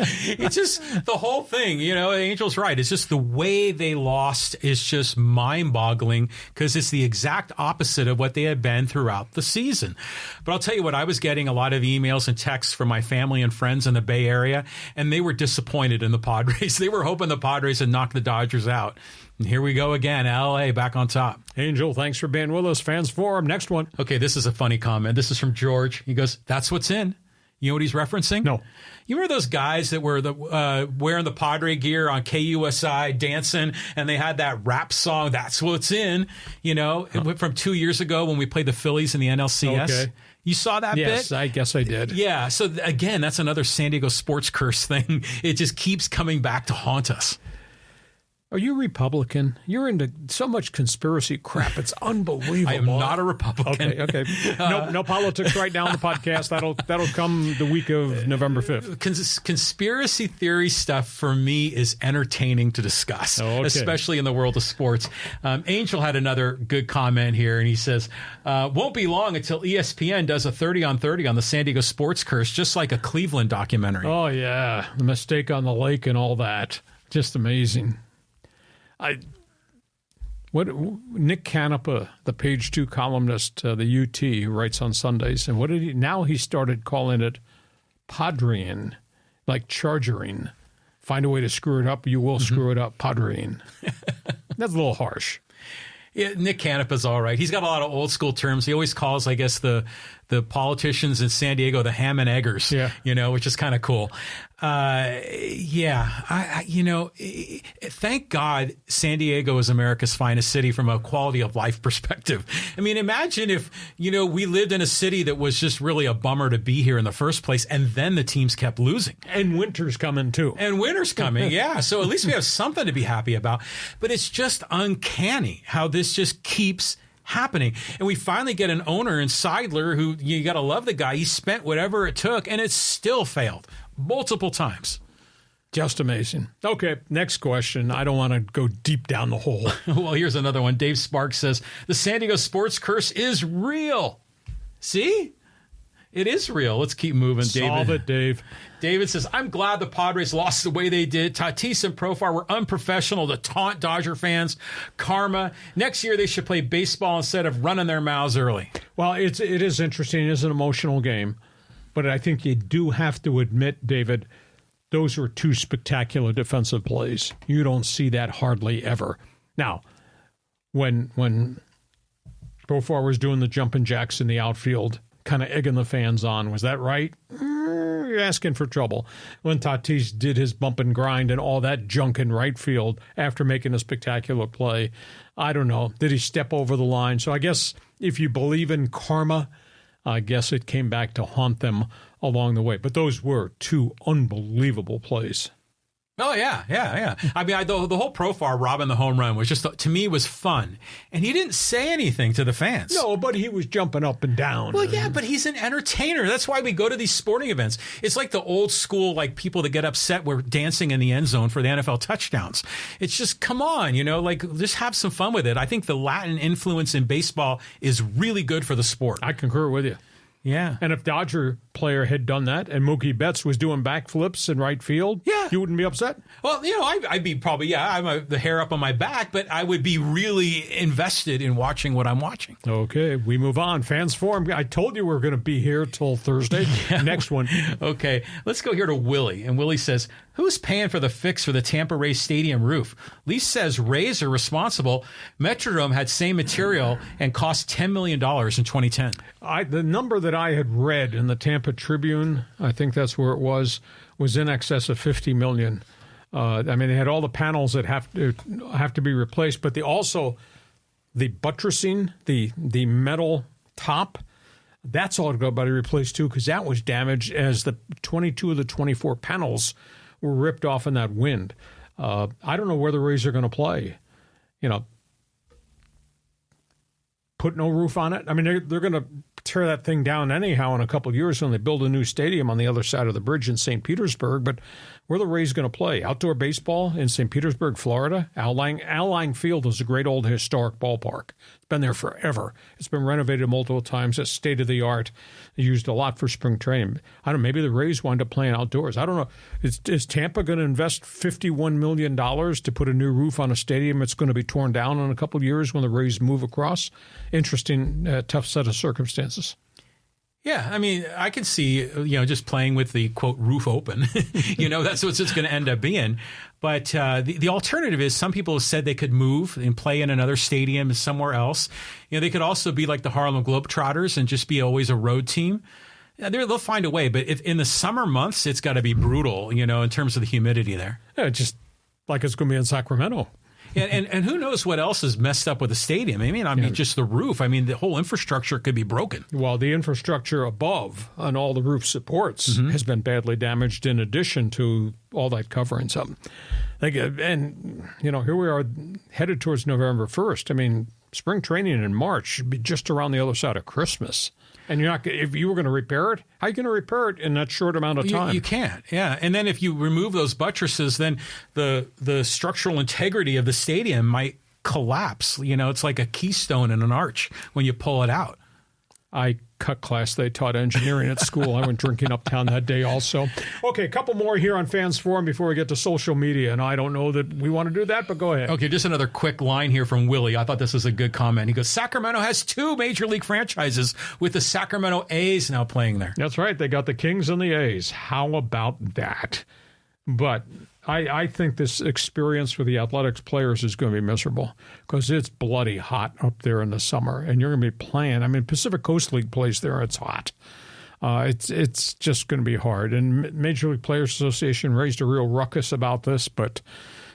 the whole thing, Angel's right. It's just the way they lost is just mind-boggling because it's the exact opposite of what they had been throughout the season. But I'll tell you what, I was getting a lot of emails and texts from my family and friends in the Bay Area, and they were disappointed in the Padres. They were hoping the Padres had knocked the Dodgers out. And here we go again, LA back on top. Angel, thanks for being with us. Fans Forum, next one. Okay, this is a funny comment. This is from George. He goes, "That's what's in." You know what he's referencing? No. You remember those guys that were wearing the Padre gear on KUSI dancing, and they had that rap song, "That's What's In," from 2 years ago when we played the Phillies in the NLCS? Okay. You saw that bit? Yes, I guess I did. Yeah. So, again, that's another San Diego sports curse thing. It just keeps coming back to haunt us. Are you Republican? You're into so much conspiracy crap. It's unbelievable. I am not a Republican. Okay. No politics right now on the podcast. That'll come the week of November 5th. Conspiracy theory stuff for me is entertaining to discuss, especially in the world of sports. Angel had another good comment here, and he says, won't be long until ESPN does a 30 on 30 on the San Diego sports curse, just like a Cleveland documentary. Oh, yeah. The mistake on the lake and all that. Just amazing. Nick Canepa, the Page 2 columnist, the UT, who writes on Sundays, and now he started calling it Padrean, like chargering. Find a way to screw it up, you will screw it up, Padrean. That's a little harsh. Yeah, Nick Canepa's all right. He's got a lot of old school terms. He always calls, I guess, the politicians in San Diego the ham and eggers, which is kind of cool. Thank God San Diego is America's finest city from a quality of life perspective. I mean, imagine if, we lived in a city that was just really a bummer to be here in the first place, and then the teams kept losing. And winter's coming, too. Yeah. So at least we have something to be happy about. But it's just uncanny how this just keeps happening. And we finally get an owner in Seidler who, you got to love the guy. He spent whatever it took, and it still failed multiple times. Just amazing. Okay, next question. I don't want to go deep down the hole. Well, here's another one. Dave Sparks says, the San Diego sports curse is real. See? It is real. Let's keep moving, David. Solve it, Dave. David says, I'm glad the Padres lost the way they did. Tatis and Profar were unprofessional to taunt Dodger fans. Karma. Next year, they should play baseball instead of running their mouths early. Well, it is interesting. It is an emotional game. But I think you do have to admit, David, those were two spectacular defensive plays. You don't see that hardly ever. Now, when Profar was doing the jumping jacks in the outfield, kind of egging the fans on, was that right? You're asking for trouble. When Tatis did his bump and grind and all that junk in right field after making a spectacular play, I don't know. Did he step over the line? So I guess if you believe in karma, I guess it came back to haunt them along the way. But those were two unbelievable plays. Oh, yeah. I mean, the whole Profar robbing the home run was just, to me, was fun. And he didn't say anything to the fans. No, but he was jumping up and down. Well, yeah, but he's an entertainer. That's why we go to these sporting events. It's like the old school, like, people that get upset were dancing in the end zone for the NFL touchdowns. It's just, come on, just have some fun with it. I think the Latin influence in baseball is really good for the sport. I concur with you. Yeah. And if Dodger player had done that and Mookie Betts was doing backflips in right field, you wouldn't be upset? Well, I'd be probably, I'm the hair up on my back, but I would be really invested in watching what I'm watching. Okay, we move on. Fans Forum. I told you we were going to be here till Thursday. Next one. Okay, let's go here to Willie. And Willie says, who's paying for the fix for the Tampa Rays stadium roof? Lee says Rays are responsible. Metrodome had same material and cost $10 million in 2010. The number that I had read in the Tampa Tribune, I think that's where it was in excess of $50 million. I mean, they had all the panels that have to be replaced, but the buttressing, the metal top, that's all got to be replaced too, because that was damaged as the 22 of the 24 panels were ripped off in that wind. I don't know where the Rays are going to play. Put no roof on it. I mean, they're going to tear that thing down anyhow in a couple of years when they build a new stadium on the other side of the bridge in St. Petersburg. But where are the Rays going to play? Outdoor baseball in St. Petersburg, Florida? Al-Lang Field is a great old historic ballpark. It's been there forever. It's been renovated multiple times. It's state-of-the-art. They used a lot for spring training. I don't know. Maybe the Rays wind up playing outdoors. I don't know. Is Tampa going to invest $51 million to put a new roof on a stadium that's going to be torn down in a couple of years when the Rays move across? Interesting, tough set of circumstances. Yeah, I mean, I can see, just playing with the, quote, roof open. That's what it's going to end up being. But the alternative is some people have said they could move and play in another stadium somewhere else. They could also be like the Harlem Globetrotters and just be always a road team. They'll find a way. But if in the summer months, it's got to be brutal, in terms of the humidity there. Yeah, just like it's going to be in Sacramento. And who knows what else is messed up with the stadium? I mean, just the roof. I mean, the whole infrastructure could be broken. Well, the infrastructure above on all the roof supports has been badly damaged in addition to all that covering something. Here we are headed towards November 1st. I mean, spring training in March should be just around the other side of Christmas. And if you were going to repair it, how are you going to repair it in that short amount of time? You can't, yeah. And then if you remove those buttresses, then the structural integrity of the stadium might collapse. It's like a keystone in an arch when you pull it out. I cut class. They taught engineering at school. I went drinking uptown that day also. Okay, a couple more here on Fans Forum before we get to social media. And I don't know that we want to do that, but go ahead. Okay, just another quick line here from Willie. I thought this was a good comment. He goes, Sacramento has 2 major league franchises with the Sacramento A's now playing there. That's right. They got the Kings and the A's. How about that? But I think this experience for the Athletics players is going to be miserable because it's bloody hot up there in the summer, and you're going to be playing. I mean, Pacific Coast League plays there. It's hot. It's just going to be hard. And Major League Players Association raised a real ruckus about this, but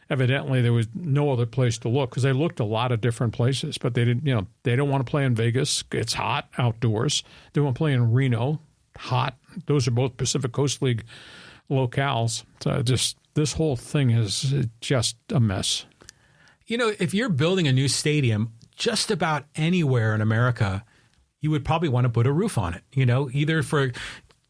evidently there was no other place to look because they looked a lot of different places, but they didn't. They don't want to play in Vegas. It's hot outdoors. They want to play in Reno. Hot. Those are both Pacific Coast League locales. So this whole thing is just a mess. If you're building a new stadium, just about anywhere in America, you would probably want to put a roof on it, either for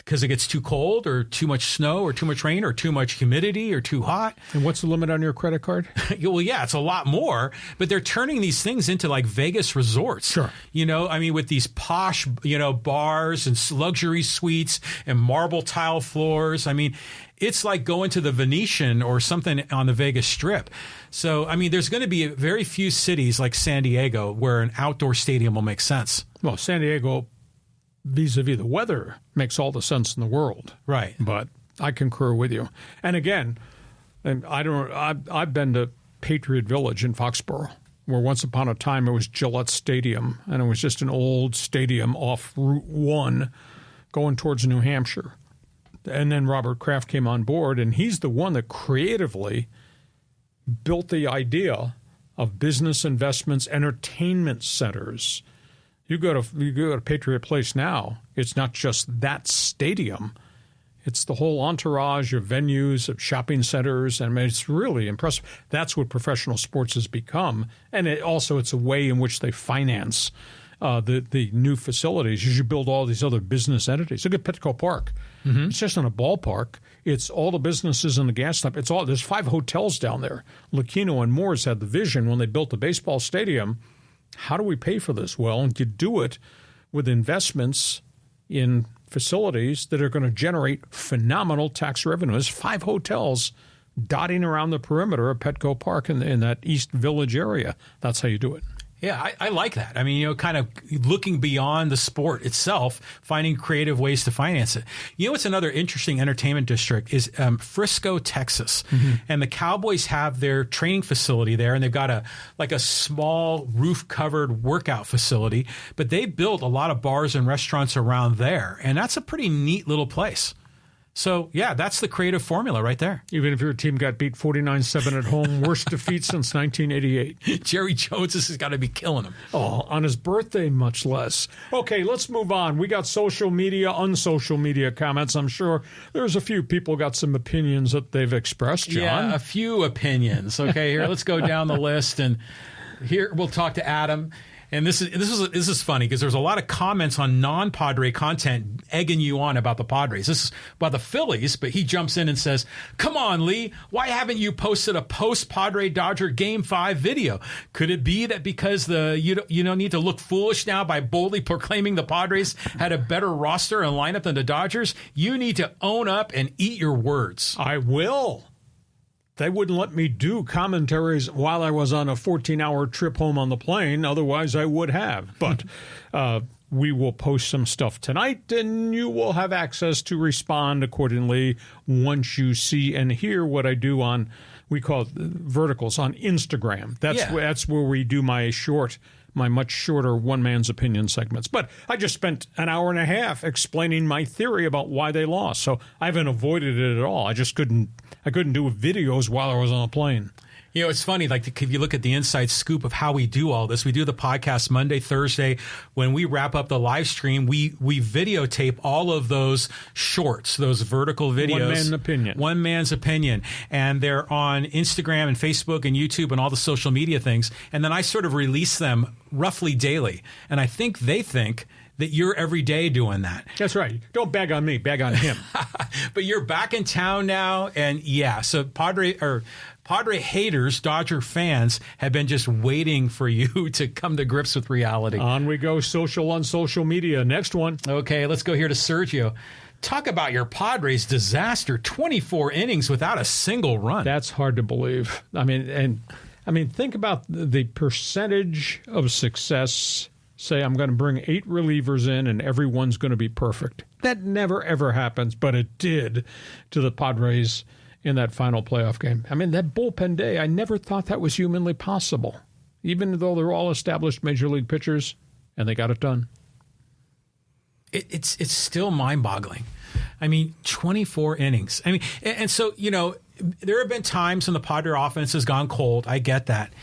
because it gets too cold or too much snow or too much rain or too much humidity or too hot. And what's the limit on your credit card? Well, yeah, it's a lot more, but they're turning these things into like Vegas resorts. Sure. I mean, with these posh, bars and luxury suites and marble tile floors. I mean, it's like going to the Venetian or something on the Vegas Strip. So, I mean, there's going to be very few cities like San Diego where an outdoor stadium will make sense. Well, San Diego, vis-a-vis the weather, makes all the sense in the world. Right. But I concur with you. And again, I've been to Patriot Village in Foxborough, where once upon a time it was Gillette Stadium, and it was just an old stadium off Route 1 going towards New Hampshire. And then Robert Kraft came on board, and he's the one that creatively built the idea of business investments, entertainment centers. You go to Patriot Place now, it's not just that stadium. It's the whole entourage of venues, of shopping centers. I mean, it's really impressive. That's what professional sports has become. And it's a way in which they finance the new facilities. As you build all these other business entities. Look at Petco Park. Mm-hmm. It's just not a ballpark. It's all the businesses in the gas stop. There's 5 hotels down there. Lucchino and Moores had the vision when they built the baseball stadium. How do we pay for this? Well, you do it with investments in facilities that are going to generate phenomenal tax revenue. There's 5 hotels dotting around the perimeter of Petco Park in that East Village area. That's how you do it. Yeah, I like that. I mean, kind of looking beyond the sport itself, finding creative ways to finance it. What's another interesting entertainment district is Frisco, Texas. Mm-hmm. And the Cowboys have their training facility there, and they've got a small roof-covered workout facility. But they built a lot of bars and restaurants around there, and that's a pretty neat little place. So, yeah, that's the creative formula right there. Even if your team got beat 49-7 at home, worst defeat since 1988. Jerry Jones, this has got to be killing him. Oh, on his birthday, much less. Okay, let's move on. We got social media, unsocial media comments. I'm sure there's a few people got some opinions that they've expressed, John. Yeah, a few opinions. Okay, here, let's go down the list. And here we'll talk to Adam. And this is funny because there's a lot of comments on non-Padre content egging you on about the Padres. This is about the Phillies, but he jumps in and says, "Come on, Lee, why haven't you posted a post-Padre Dodger Game 5 video? Could it be that because you don't need to look foolish now by boldly proclaiming the Padres had a better roster and lineup than the Dodgers? You need to own up and eat your words." I will. They wouldn't let me do commentaries while I was on a 14-hour trip home on the plane. Otherwise, I would have. But we will post some stuff tonight, and you will have access to respond accordingly once you see and hear what I do on, we call it verticals, on Instagram. That's where we do my much shorter one-man's opinion segments. But I just spent an hour and a half explaining my theory about why they lost. So I haven't avoided it at all. I couldn't do videos while I was on a plane. It's funny, like if you look at the inside scoop of how we do all this, we do the podcast Monday, Thursday. When we wrap up the live stream, we videotape all of those shorts, those vertical videos. One man's opinion. And they're on Instagram and Facebook and YouTube and all the social media things. And then I sort of release them roughly daily. And I think they think that you're every day doing that. That's right. Don't bag on me, bag on him. But you're back in town now. And yeah, so Padre haters, Dodger fans, have been just waiting for you to come to grips with reality. On we go, social on social media. Next one. Okay, let's go here to Sergio. Talk about your Padres disaster, 24 innings without a single run. That's hard to believe. I mean, think about the percentage of success. Say I'm going to bring 8 relievers in and everyone's going to be perfect. That never, ever happens, but it did to the Padres in that final playoff game. I mean, that bullpen day, I never thought that was humanly possible, even though they're all established major league pitchers, and they got it done. It's still mind-boggling. I mean, 24 innings. I mean, and so, there have been times when the Padre offense has gone cold. I get that.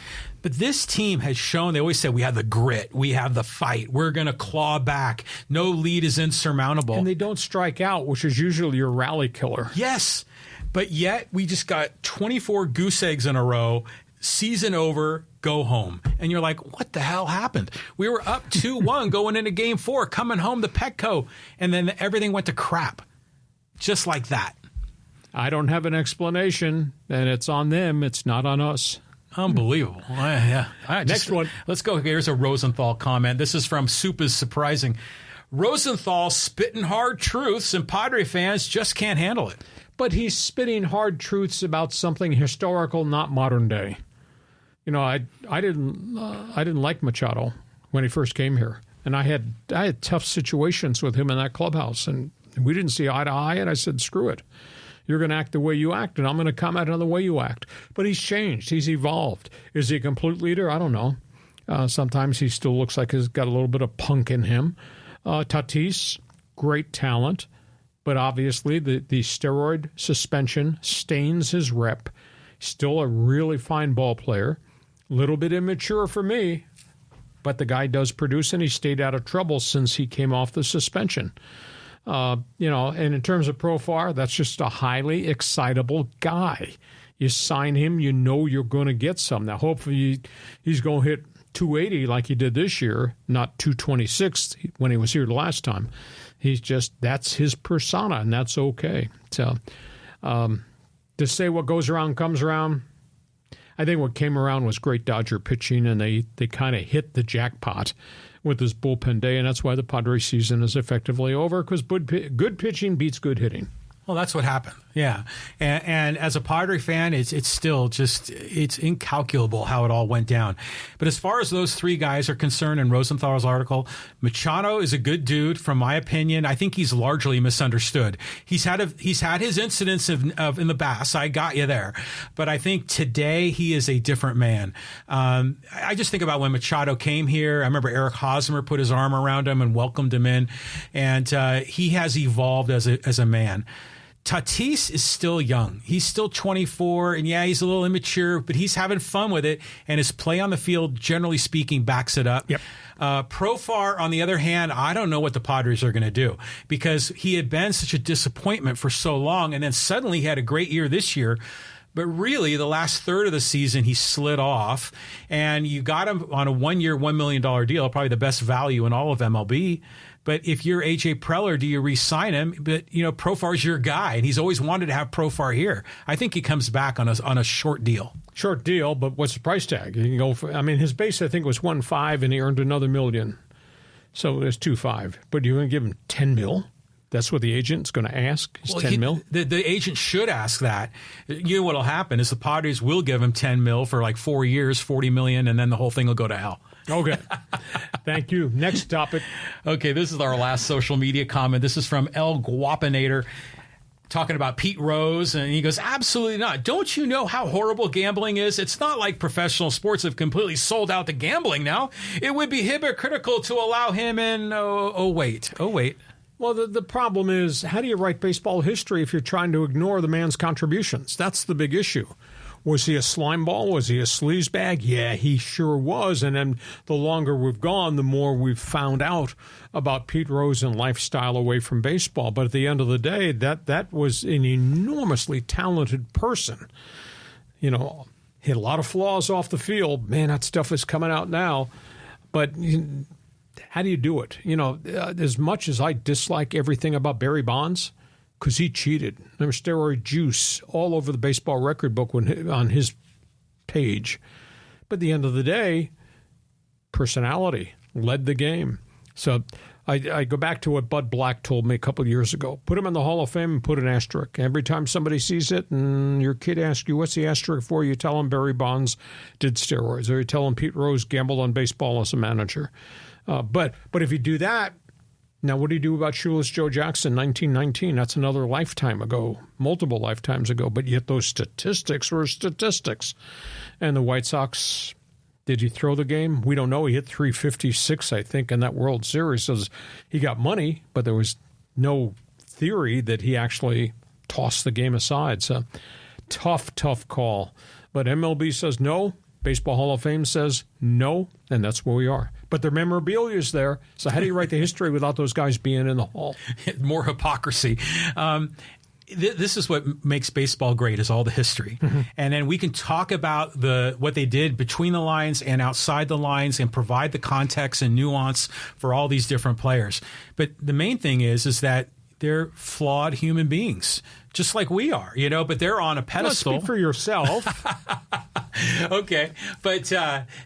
But this team has shown, they always say, we have the grit, we have the fight, we're going to claw back. No lead is insurmountable. And they don't strike out, which is usually your rally killer. Yes. But yet we just got 24 goose eggs in a row, season over, go home. And you're like, what the hell happened? We were up 2-1 going into Game 4, coming home to Petco, and then everything went to crap. just like that. I don't have an explanation, and it's on them. It's not on us. Unbelievable. Yeah. Next one. Let's go. Here's a Rosenthal comment. This is from Soup is Surprising. Rosenthal spitting hard truths, and Padre fans just can't handle it. But he's spitting hard truths about something historical, not modern day. You know, I didn't like Machado when he first came here, and I had tough situations with him in that clubhouse, and we didn't see eye to eye, and I said, screw it. You're going to act the way you act, and I'm going to comment on the way you act. But he's changed. He's evolved. Is he a complete leader? I don't know. Sometimes he still looks like he's got a little bit of punk in him. Tatis, great talent, but obviously the steroid suspension stains his rep. Still a really fine ball player. A little bit immature for me, but the guy does produce, and he stayed out of trouble since he came off the suspension. And in terms of Profar, that's just a highly excitable guy. You sign him, you know you're going to get some. Now, hopefully he's going to hit 280 like he did this year, not 226 when he was here the last time. That's his persona, and that's okay. So to say what goes around comes around, I think what came around was great Dodger pitching, and they kind of hit the jackpot with this bullpen day, and that's why the Padres season is effectively over, because good pitching beats good hitting. Well, that's what happened. Yeah. And as a Padre fan, it's still just, it's incalculable how it all went down. But as far as those three guys are concerned in Rosenthal's article, Machado is a good dude, from my opinion. I think he's largely misunderstood. He's had his incidents of in the past. I got you there. But I think today he is a different man. I just think about when Machado came here. I remember Eric Hosmer put his arm around him and welcomed him in. And he has evolved as a man. Tatis is still young. He's still 24, and yeah, he's a little immature, but he's having fun with it, and his play on the field, generally speaking, backs it up. Yep. Profar, on the other hand, I don't know what the Padres are going to do, because he had been such a disappointment for so long, and then suddenly he had a great year this year. But really, the last third of the season, he slid off, and you got him on a 1-year, $1 million deal, probably the best value in all of MLB. But if you're A.J. Preller, do you re-sign him? But, Profar's your guy, and he's always wanted to have Profar here. I think he comes back on a short deal. Short deal, but what's the price tag? You can go for, his base, I think, was 1.5, and he earned another $1 million. So there's 2.5. But you're going to give him $10 million? That's what the agent's going to ask, is $10 million? The agent should ask that. You know what will happen is the Padres will give him $10 million for like 4 years, $40 million, and then the whole thing will go to hell. Okay. Thank you. Next topic. Okay, this is our last social media comment. This is from El Guapinator, talking about Pete Rose, and he goes, absolutely not. Don't you know how horrible gambling is? It's not like professional sports have completely sold out to gambling now. It would be hypocritical to allow him in. Oh, wait. Well, the problem is, how do you write baseball history if you're trying to ignore the man's contributions? That's the big issue. Was he a slime ball? Was he a sleazebag? Yeah, he sure was. And then the longer we've gone, the more we've found out about Pete Rose and lifestyle away from baseball. But at the end of the day, that was an enormously talented person. Hit a lot of flaws off the field. Man, that stuff is coming out now. But how do you do it? As much as I dislike everything about Barry Bonds, because he cheated. There was steroid juice all over the baseball record book on his page. But at the end of the day, personality led the game. So I go back to what Bud Black told me a couple of years ago. Put him in the Hall of Fame and put an asterisk. Every time somebody sees it and your kid asks you, what's the asterisk for? You tell them Barry Bonds did steroids. Or you tell them Pete Rose gambled on baseball as a manager. But if you do that, now, what do you do about Shoeless Joe Jackson, 1919? That's another lifetime ago, multiple lifetimes ago. But yet those statistics were statistics. And the White Sox, did he throw the game? We don't know. He hit 356, I think, in that World Series. So he got money, but there was no theory that he actually tossed the game aside. So tough call. But MLB says no. Baseball Hall of Fame says no, and that's where we are. But their memorabilia is there, so how do you write the history without those guys being in the hall? More hypocrisy. This is what makes baseball great, is all the history. Mm-hmm. And then we can talk about what they did between the lines and outside the lines and provide the context and nuance for all these different players. But the main thing is that they're flawed human beings, just like we are, but they're on a pedestal. Speak for yourself. Okay. But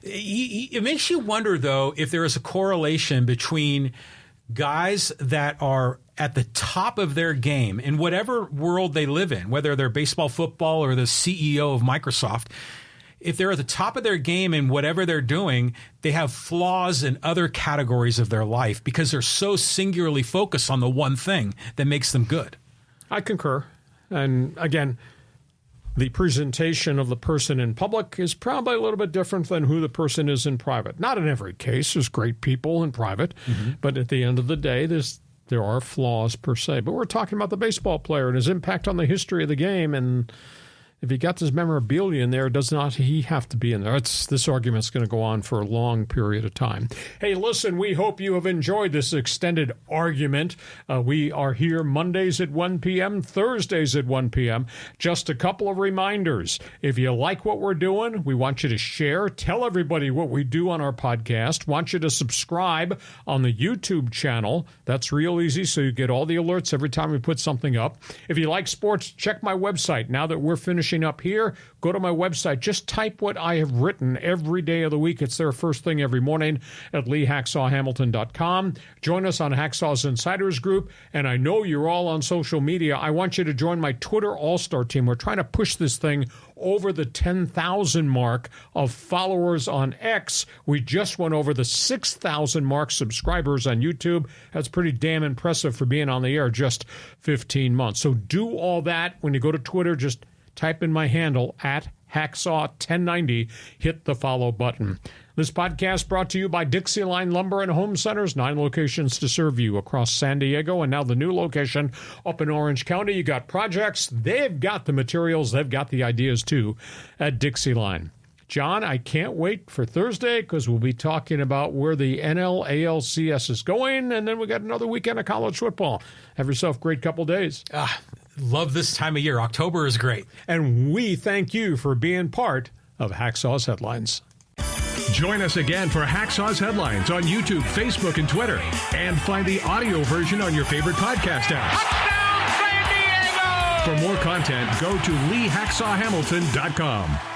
it makes you wonder, though, if there is a correlation between guys that are at the top of their game in whatever world they live in, whether they're baseball, football, or the CEO of Microsoft. If they're at the top of their game in whatever they're doing, they have flaws in other categories of their life because they're so singularly focused on the one thing that makes them good. I concur. And again, the presentation of the person in public is probably a little bit different than who the person is in private. Not in every case. There's great people in private. But at the end of the day, there are flaws per se. But we're talking about the baseball player and his impact on the history of the game. And if he got his memorabilia in there, does not he have to be in there? This argument's going to go on for a long period of time. Hey, listen, we hope you have enjoyed this extended argument. We are here Mondays at 1 p.m., Thursdays at 1 p.m. Just a couple of reminders. If you like what we're doing, we want you to share. Tell everybody what we do on our podcast. Want you to subscribe on the YouTube channel. That's real easy, so you get all the alerts every time we put something up. If you like sports, check my website. Now that we're finishing up here, go to my website. Just type what I have written every day of the week. It's there first thing every morning at LeeHacksawHamilton.com. Join us on Hacksaw's Insiders Group. And I know you're all on social media. I want you to join my Twitter All-Star team. We're trying to push this thing over the 10,000 mark of followers on X. We just went over the 6,000 mark subscribers on YouTube. That's pretty damn impressive for being on the air just 15 months. So do all that. When you go to Twitter, just type in my handle at Hacksaw1090. Hit the follow button. This podcast brought to you by DIXIELINE Lumber and Home Centers, 9 locations to serve you across San Diego, and now the new location up in Orange County. You got projects. They've got the materials. They've got the ideas, too, at DIXIELINE. John, I can't wait for Thursday because we'll be talking about where the ALCS is going, and then we got another weekend of college football. Have yourself a great couple days. Love this time of year. October is great. And we thank you for being part of Hacksaw's Headlines. Join us again for Hacksaw's Headlines on YouTube, Facebook, and Twitter. And find the audio version on your favorite podcast app. Touchdown, San Diego! For more content, go to LeeHacksawHamilton.com.